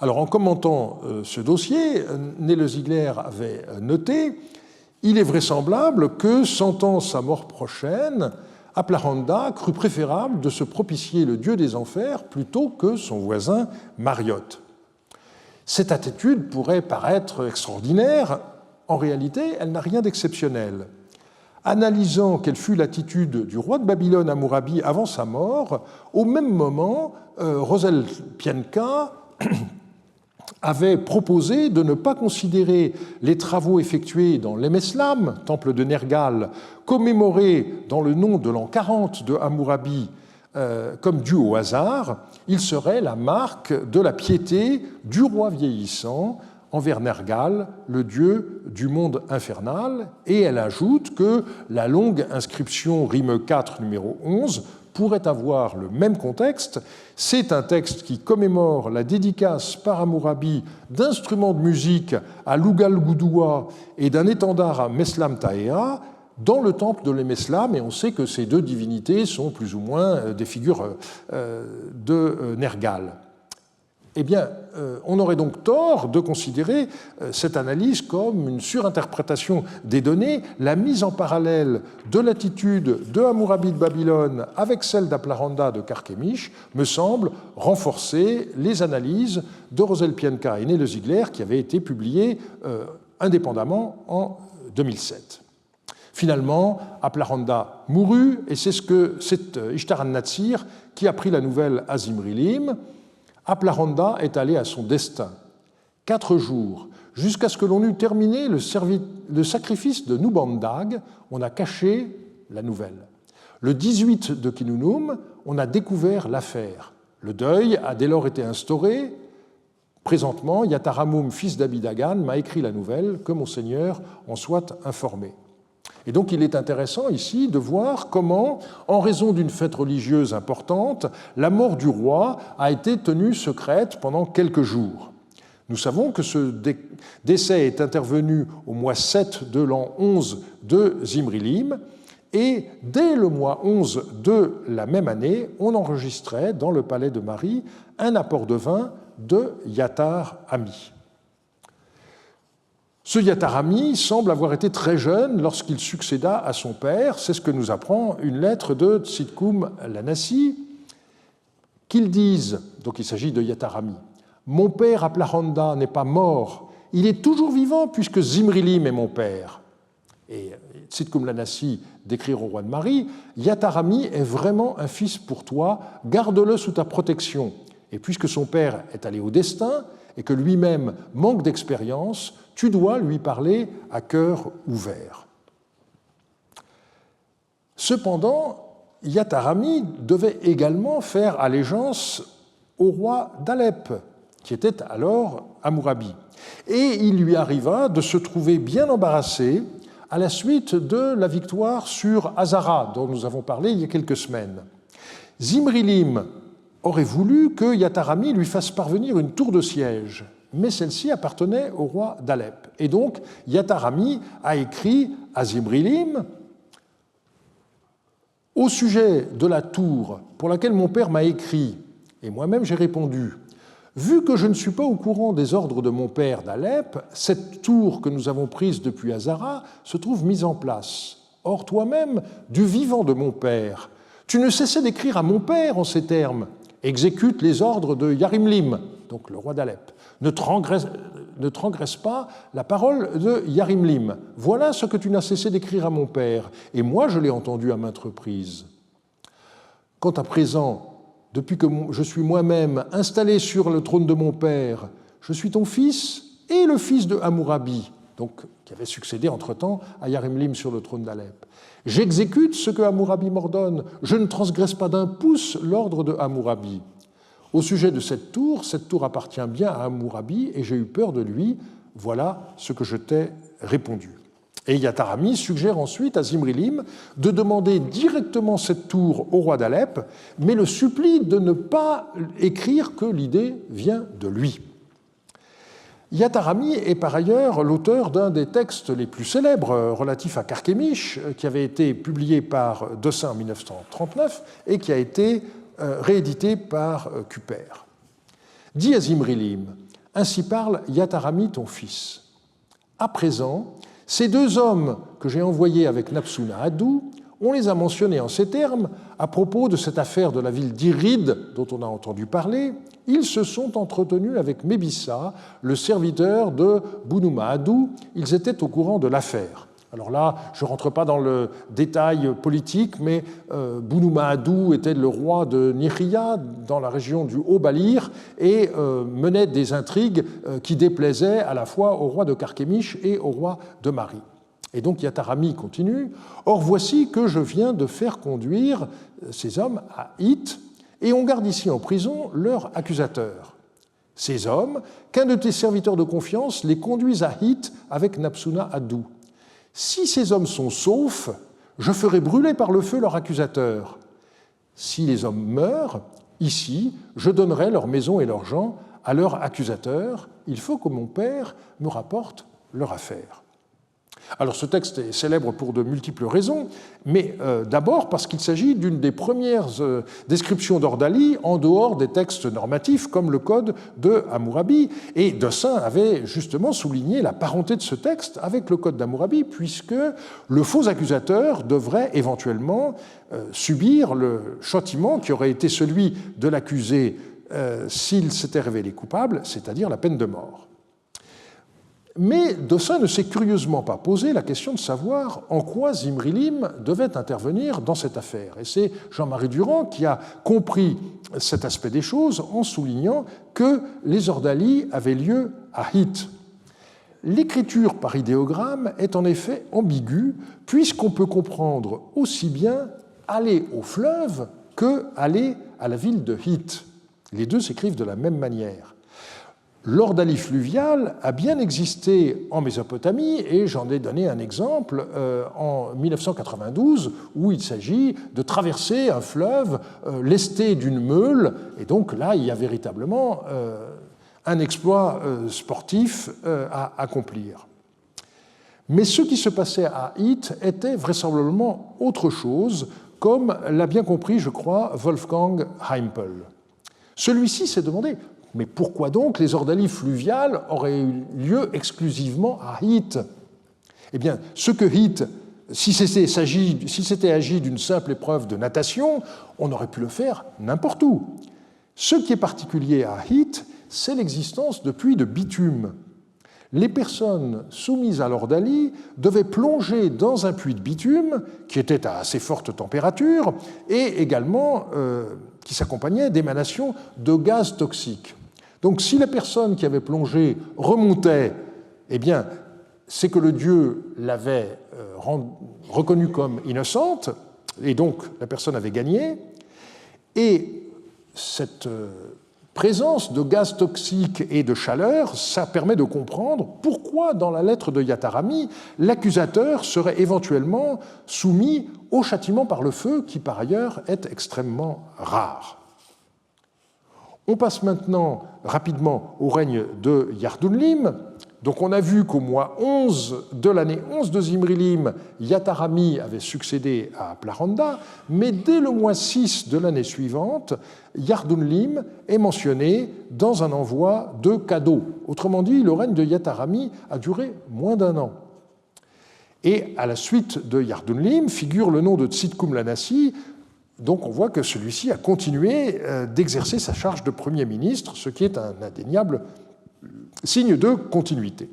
Alors, en commentant ce dossier, Nele-Ziegler avait noté « Il est vraisemblable que, sentant sa mort prochaine, Aplaranda crut préférable de se propitier le dieu des enfers plutôt que son voisin Mariotte. » Cette attitude pourrait paraître extraordinaire. En réalité, elle n'a rien d'exceptionnel. Analysant quelle fut l'attitude du roi de Babylone Hammurabi avant sa mort, au même moment, Rosel Pienka avait proposé de ne pas considérer les travaux effectués dans l'Emeslam, temple de Nergal, commémoré dans le nom de l'an 40 de Hammurabi, comme dû au hasard. Il serait la marque de la piété du roi vieillissant envers Nergal, le dieu du monde infernal, et elle ajoute que la longue inscription Rime 4, numéro 11, pourrait avoir le même contexte. C'est un texte qui commémore la dédicace par Hammurabi d'instruments de musique à Lugal-Gudua et d'un étendard à Meslam-Taea dans le temple de l'Emeslam, et on sait que ces deux divinités sont plus ou moins des figures de Nergal. Eh bien, on aurait donc tort de considérer cette analyse comme une surinterprétation des données. La mise en parallèle de l'attitude de Hammurabi de Babylone avec celle d'Aplaranda de Carchemish me semble renforcer les analyses de Rosel Pienka et Nele-Ziegler qui avaient été publiées indépendamment en 2007. Finalement, Aplaranda mourut, et c'est Ishtar an-Natsir qui a pris la nouvelle à Zimrilim. Aplaranda est allé à son destin. 4 jours, jusqu'à ce que l'on eût terminé le sacrifice de Nubandag, on a caché la nouvelle. Le 18 de Kinunum, on a découvert l'affaire. Le deuil a dès lors été instauré. Présentement, Yataramum, fils d'Abidagan, m'a écrit la nouvelle, que Monseigneur en soit informé. Et donc il est intéressant ici de voir comment, en raison d'une fête religieuse importante, la mort du roi a été tenue secrète pendant quelques jours. Nous savons que ce décès est intervenu au mois 7 de l'an 11 de Zimrilim, et dès le mois 11 de la même année, on enregistrait dans le palais de Marie un apport de vin de Yatar Ami. Ce Yatarami semble avoir été très jeune lorsqu'il succéda à son père. C'est ce que nous apprend une lettre de Tzidkoum Lanassi, qu'ils disent, donc il s'agit de Yatarami, « Mon père Aplaranda n'est pas mort, il est toujours vivant puisque Zimrilim est mon père. » Et Tzidkoum Lanassi décrit au roi de Marie, « Yatarami est vraiment un fils pour toi, garde-le sous ta protection. Et puisque son père est allé au destin et que lui-même manque d'expérience, tu dois lui parler à cœur ouvert. » Cependant, Yatarami devait également faire allégeance au roi d'Alep, qui était alors Hammurabi. Et il lui arriva de se trouver bien embarrassé à la suite de la victoire sur Azara, dont nous avons parlé il y a quelques semaines. Zimrilim aurait voulu que Yatarami lui fasse parvenir une tour de siège, mais celle-ci appartenait au roi d'Alep. Et donc, Yatarami a écrit à Zimrilim « Au sujet de la tour pour laquelle mon père m'a écrit, et moi-même j'ai répondu, vu que je ne suis pas au courant des ordres de mon père d'Alep, cette tour que nous avons prise depuis Azara se trouve mise en place. Or, toi-même, du vivant de mon père, tu ne cessais d'écrire à mon père en ces termes, exécute les ordres de Yarimlim, donc le roi d'Alep. Ne transgresse pas la parole de Yarimlim. Voilà ce que tu n'as cessé d'écrire à mon père, et moi je l'ai entendu à maintes reprises. Quant à présent, depuis que je suis moi-même installé sur le trône de mon père, je suis ton fils et le fils de Hammurabi, donc qui avait succédé entre-temps à Yarimlim sur le trône d'Alep. J'exécute ce que Hammurabi m'ordonne, je ne transgresse pas d'un pouce l'ordre de Hammurabi. Au sujet de cette tour appartient bien à Hammurabi et j'ai eu peur de lui, voilà ce que je t'ai répondu. » Et Yatarami suggère ensuite à Zimrilim de demander directement cette tour au roi d'Alep, mais le supplie de ne pas écrire que l'idée vient de lui. Yatarami est par ailleurs l'auteur d'un des textes les plus célèbres relatifs à Carchemish, qui avait été publié par Dossin en 1939 et qui a été réédité par Kuper. Dit à Zimrilim, Ainsi parle Yatarami, ton fils. À présent, ces deux hommes que j'ai envoyés avec Napsuna-Addu, on les a mentionnés en ces termes à propos de cette affaire de la ville d'Iride dont on a entendu parler. Ils se sont entretenus avec Mébissa, le serviteur de Bunuma-Addu. Ils étaient au courant de l'affaire. Alors là, je ne rentre pas dans le détail politique, mais Bunuma-Addu était le roi de Nihria, dans la région du Haut-Balir, et menait des intrigues qui déplaisaient à la fois au roi de Carchemish et au roi de Mari. Et donc Yatarami continue. Or voici que je viens de faire conduire ces hommes à Hit, et on garde ici en prison leur accusateur. Ces hommes, qu'un de tes serviteurs de confiance les conduise à Hit avec Napsuna-Addu. Si ces hommes sont saufs, je ferai brûler par le feu leur accusateur. Si les hommes meurent, ici, je donnerai leur maison et leurs gens à leur accusateur. Il faut que mon père me rapporte leur affaire. Alors ce texte est célèbre pour de multiples raisons, mais d'abord parce qu'il s'agit d'une des premières descriptions d'Ordali en dehors des textes normatifs comme le Code de Hammurabi. Et Dossin avait justement souligné la parenté de ce texte avec le Code d'Hammurabi, puisque le faux accusateur devrait éventuellement subir le châtiment qui aurait été celui de l'accusé s'il s'était révélé coupable, c'est-à-dire la peine de mort. Mais Dossin ne s'est curieusement pas posé la question de savoir en quoi Zimrilim devait intervenir dans cette affaire. Et c'est Jean-Marie Durand qui a compris cet aspect des choses en soulignant que les ordalies avaient lieu à Hit. L'écriture par idéogramme est en effet ambiguë, puisqu'on peut comprendre aussi bien aller au fleuve que aller à la ville de Hit. Les deux s'écrivent de la même manière. L'ordalie fluviale a bien existé en Mésopotamie et j'en ai donné un exemple en 1992 où il s'agit de traverser un fleuve lesté d'une meule et donc là il y a véritablement un exploit sportif à accomplir. Mais ce qui se passait à Hit était vraisemblablement autre chose, comme l'a bien compris, je crois, Wolfgang Heimpel. Celui-ci s'est demandé mais pourquoi donc les ordalies fluviales auraient eu lieu exclusivement à Hit ? Eh bien, ce que Hit, si c'était agi d'une simple épreuve de natation, on aurait pu le faire n'importe où. Ce qui est particulier à Hit, c'est l'existence de puits de bitume. Les personnes soumises à l'ordalie devaient plonger dans un puits de bitume qui était à assez forte température et également qui s'accompagnait d'émanations de gaz toxiques. Donc si la personne qui avait plongé remontait, eh bien, c'est que le dieu l'avait reconnue comme innocente, et donc la personne avait gagné. Et cette présence de gaz toxiques et de chaleur, ça permet de comprendre pourquoi, dans la lettre de Yatarami, l'accusateur serait éventuellement soumis au châtiment par le feu, qui par ailleurs est extrêmement rare. On passe maintenant rapidement au règne de Yardunlim. Donc on a vu qu'au mois 11 de l'année 11 de Zimrilim, Yatarami avait succédé à Aplaranda, mais dès le mois 6 de l'année suivante, Yardunlim est mentionné dans un envoi de cadeaux. Autrement dit, le règne de Yatarami a duré moins d'un an. Et à la suite de Yardunlim figure le nom de Tzidkum Lanassi. Donc on voit que celui-ci a continué d'exercer sa charge de Premier ministre, ce qui est un indéniable signe de continuité.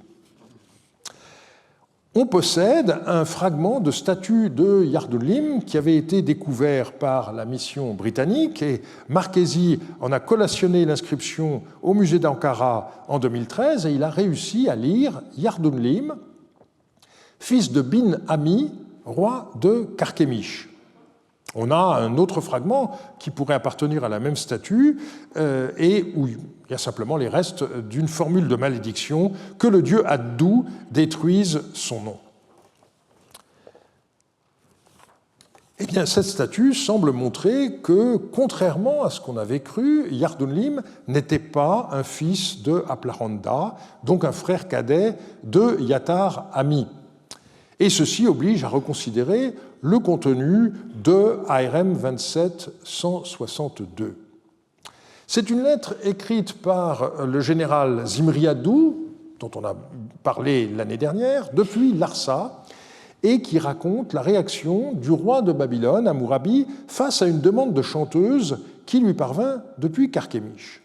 On possède un fragment de statue de Yardunlim qui avait été découvert par la mission britannique et Marchesi en a collationné l'inscription au musée d'Ankara en 2013 et il a réussi à lire Yardunlim, fils de Bin Ami, roi de Carchemish. On a un autre fragment qui pourrait appartenir à la même statue et où il y a simplement les restes d'une formule de malédiction que le dieu Addu détruise son nom. Eh bien, cette statue semble montrer que, contrairement à ce qu'on avait cru, Yardunlim n'était pas un fils de Aplaranda, donc un frère cadet de Yatar Ami. Et ceci oblige à reconsidérer le contenu de ARM 27162. C'est une lettre écrite par le général Zimriadou, dont on a parlé l'année dernière, depuis Larsa, et qui raconte la réaction du roi de Babylone, Hammurabi, face à une demande de chanteuse qui lui parvint depuis Carchemish.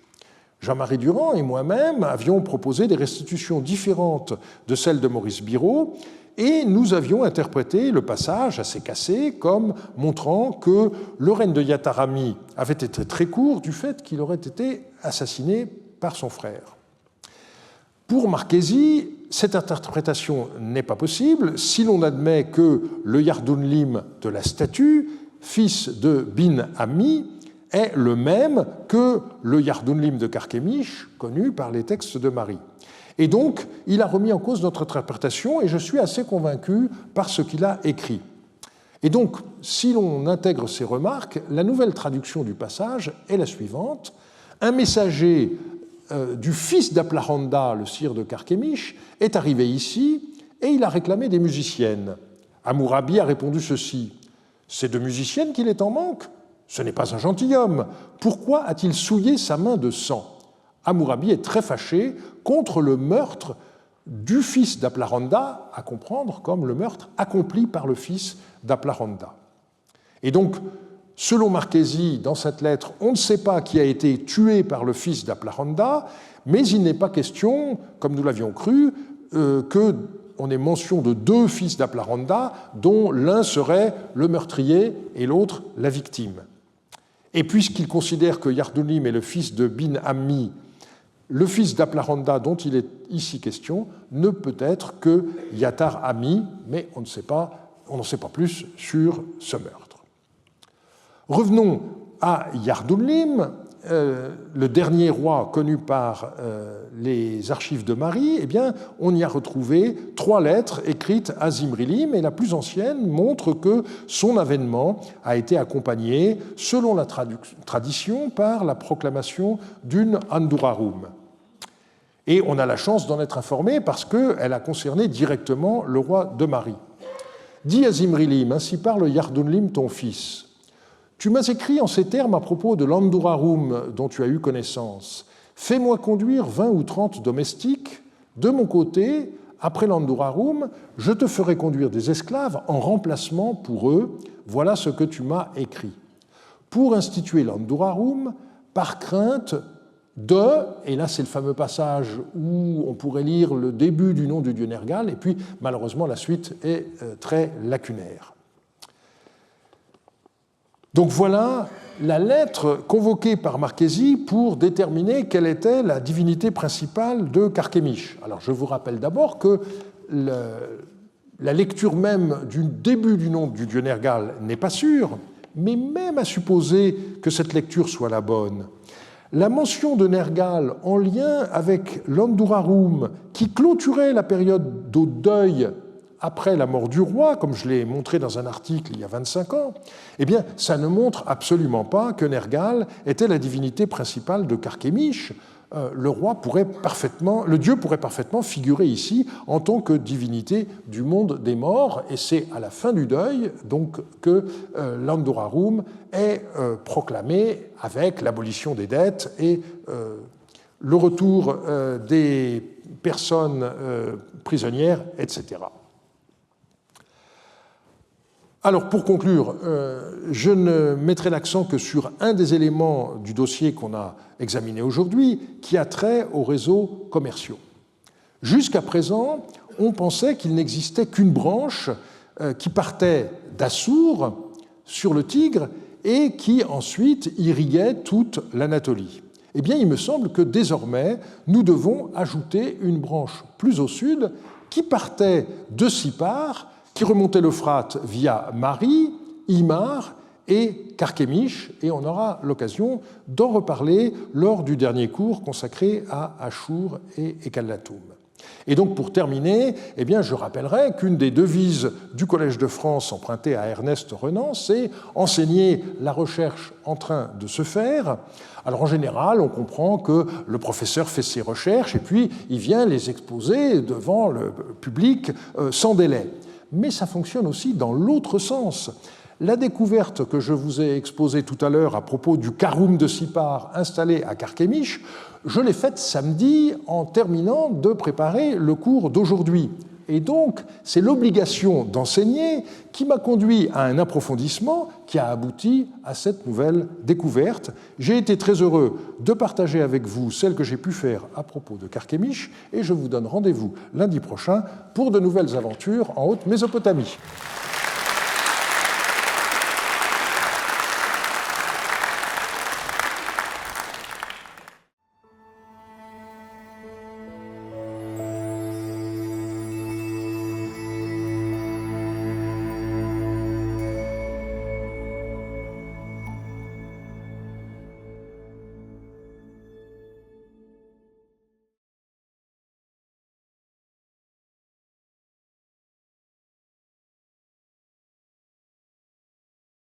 Jean-Marie Durand et moi-même avions proposé des restitutions différentes de celles de Maurice Biraud, et nous avions interprété le passage assez cassé comme montrant que le règne de Yatarami avait été très court du fait qu'il aurait été assassiné par son frère. Pour Marchesi, cette interprétation n'est pas possible si l'on admet que le Yardunlim de la statue, fils de Bin-Ammi, est le même que le Yardunlim de Carchemish, connu par les textes de Marie. Et donc, il a remis en cause notre interprétation, et je suis assez convaincu par ce qu'il a écrit. Et donc, si l'on intègre ces remarques, la nouvelle traduction du passage est la suivante. Un messager du fils d'Aplahanda, le sire de Carchemish, est arrivé ici, et il a réclamé des musiciennes. Hammurabi a répondu ceci. « C'est de musiciennes qu'il est en manque ? Ce n'est pas un gentilhomme. Pourquoi a-t-il souillé sa main de sang ?» Hammurabi est très fâché contre le meurtre du fils d'Aplahanda, à comprendre comme le meurtre accompli par le fils d'Aplahanda. Et donc, selon Marchesi, dans cette lettre, on ne sait pas qui a été tué par le fils d'Aplahanda, mais il n'est pas question, comme nous l'avions cru, qu'on ait mention de deux fils d'Aplahanda, dont l'un serait le meurtrier et l'autre la victime. Et puisqu'il considère que Yardunlim est le fils de Bin-Ammi, le fils d'Aplahanda dont il est ici question ne peut être que Yatar-Ammi, mais on n'en sait pas plus sur ce meurtre. Revenons à Yardunlim, le dernier roi connu par les archives de Marie. Eh bien, on y a retrouvé 3 lettres écrites à Zimrilim, et la plus ancienne montre que son avènement a été accompagné, selon la tradition, par la proclamation d'une Andurarum. Et on a la chance d'en être informé parce qu'elle a concerné directement le roi de Marie. Dis à Zimrilim, ainsi parle Yardunlim ton fils. Tu m'as écrit en ces termes à propos de l'Andurarum dont tu as eu connaissance. Fais-moi conduire 20 ou 30 domestiques. De mon côté, après l'Andurarum, je te ferai conduire des esclaves en remplacement pour eux. Voilà ce que tu m'as écrit. Pour instituer l'Andurarum, par crainte de, et là c'est le fameux passage où on pourrait lire le début du nom du dieu Nergal, et puis malheureusement la suite est très lacunaire. Donc voilà la lettre convoquée par Marchesi pour déterminer quelle était la divinité principale de Carchemish. Alors je vous rappelle d'abord que la lecture même du début du nom du dieu Nergal n'est pas sûre, mais même à supposer que cette lecture soit la bonne, la mention de Nergal en lien avec l'Andurarum qui clôturait la période de deuil après la mort du roi, comme je l'ai montré dans un article il y a 25 ans, eh bien, ça ne montre absolument pas que Nergal était la divinité principale de Carchemish. Le dieu pourrait parfaitement figurer ici en tant que divinité du monde des morts, et c'est à la fin du deuil donc, que l'Andurarum est proclamé avec l'abolition des dettes et le retour des personnes prisonnières, etc. Alors, pour conclure, je ne mettrai l'accent que sur un des éléments du dossier qu'on a examiné aujourd'hui, qui a trait aux réseaux commerciaux. Jusqu'à présent, on pensait qu'il n'existait qu'une branche qui partait d'Assur sur le Tigre et qui ensuite irriguait toute l'Anatolie. Eh bien, il me semble que désormais, nous devons ajouter une branche plus au sud qui partait de Sippar, qui remontait l'Euphrate via Mari, Imar et Carchemish, et on aura l'occasion d'en reparler lors du dernier cours consacré à Ashur et Ekallatum. Et donc, pour terminer, eh bien, je rappellerai qu'une des devises du Collège de France empruntée à Ernest Renan, c'est « enseigner la recherche en train de se faire ». Alors, en général, on comprend que le professeur fait ses recherches et puis il vient les exposer devant le public sans délai. Mais ça fonctionne aussi dans l'autre sens. La découverte que je vous ai exposée tout à l'heure à propos du Karoum de Sipar installé à Carchemish, je l'ai faite samedi en terminant de préparer le cours d'aujourd'hui. Et donc, c'est l'obligation d'enseigner qui m'a conduit à un approfondissement qui a abouti à cette nouvelle découverte. J'ai été très heureux de partager avec vous celle que j'ai pu faire à propos de Carchemish, et je vous donne rendez-vous lundi prochain pour de nouvelles aventures en Haute-Mésopotamie.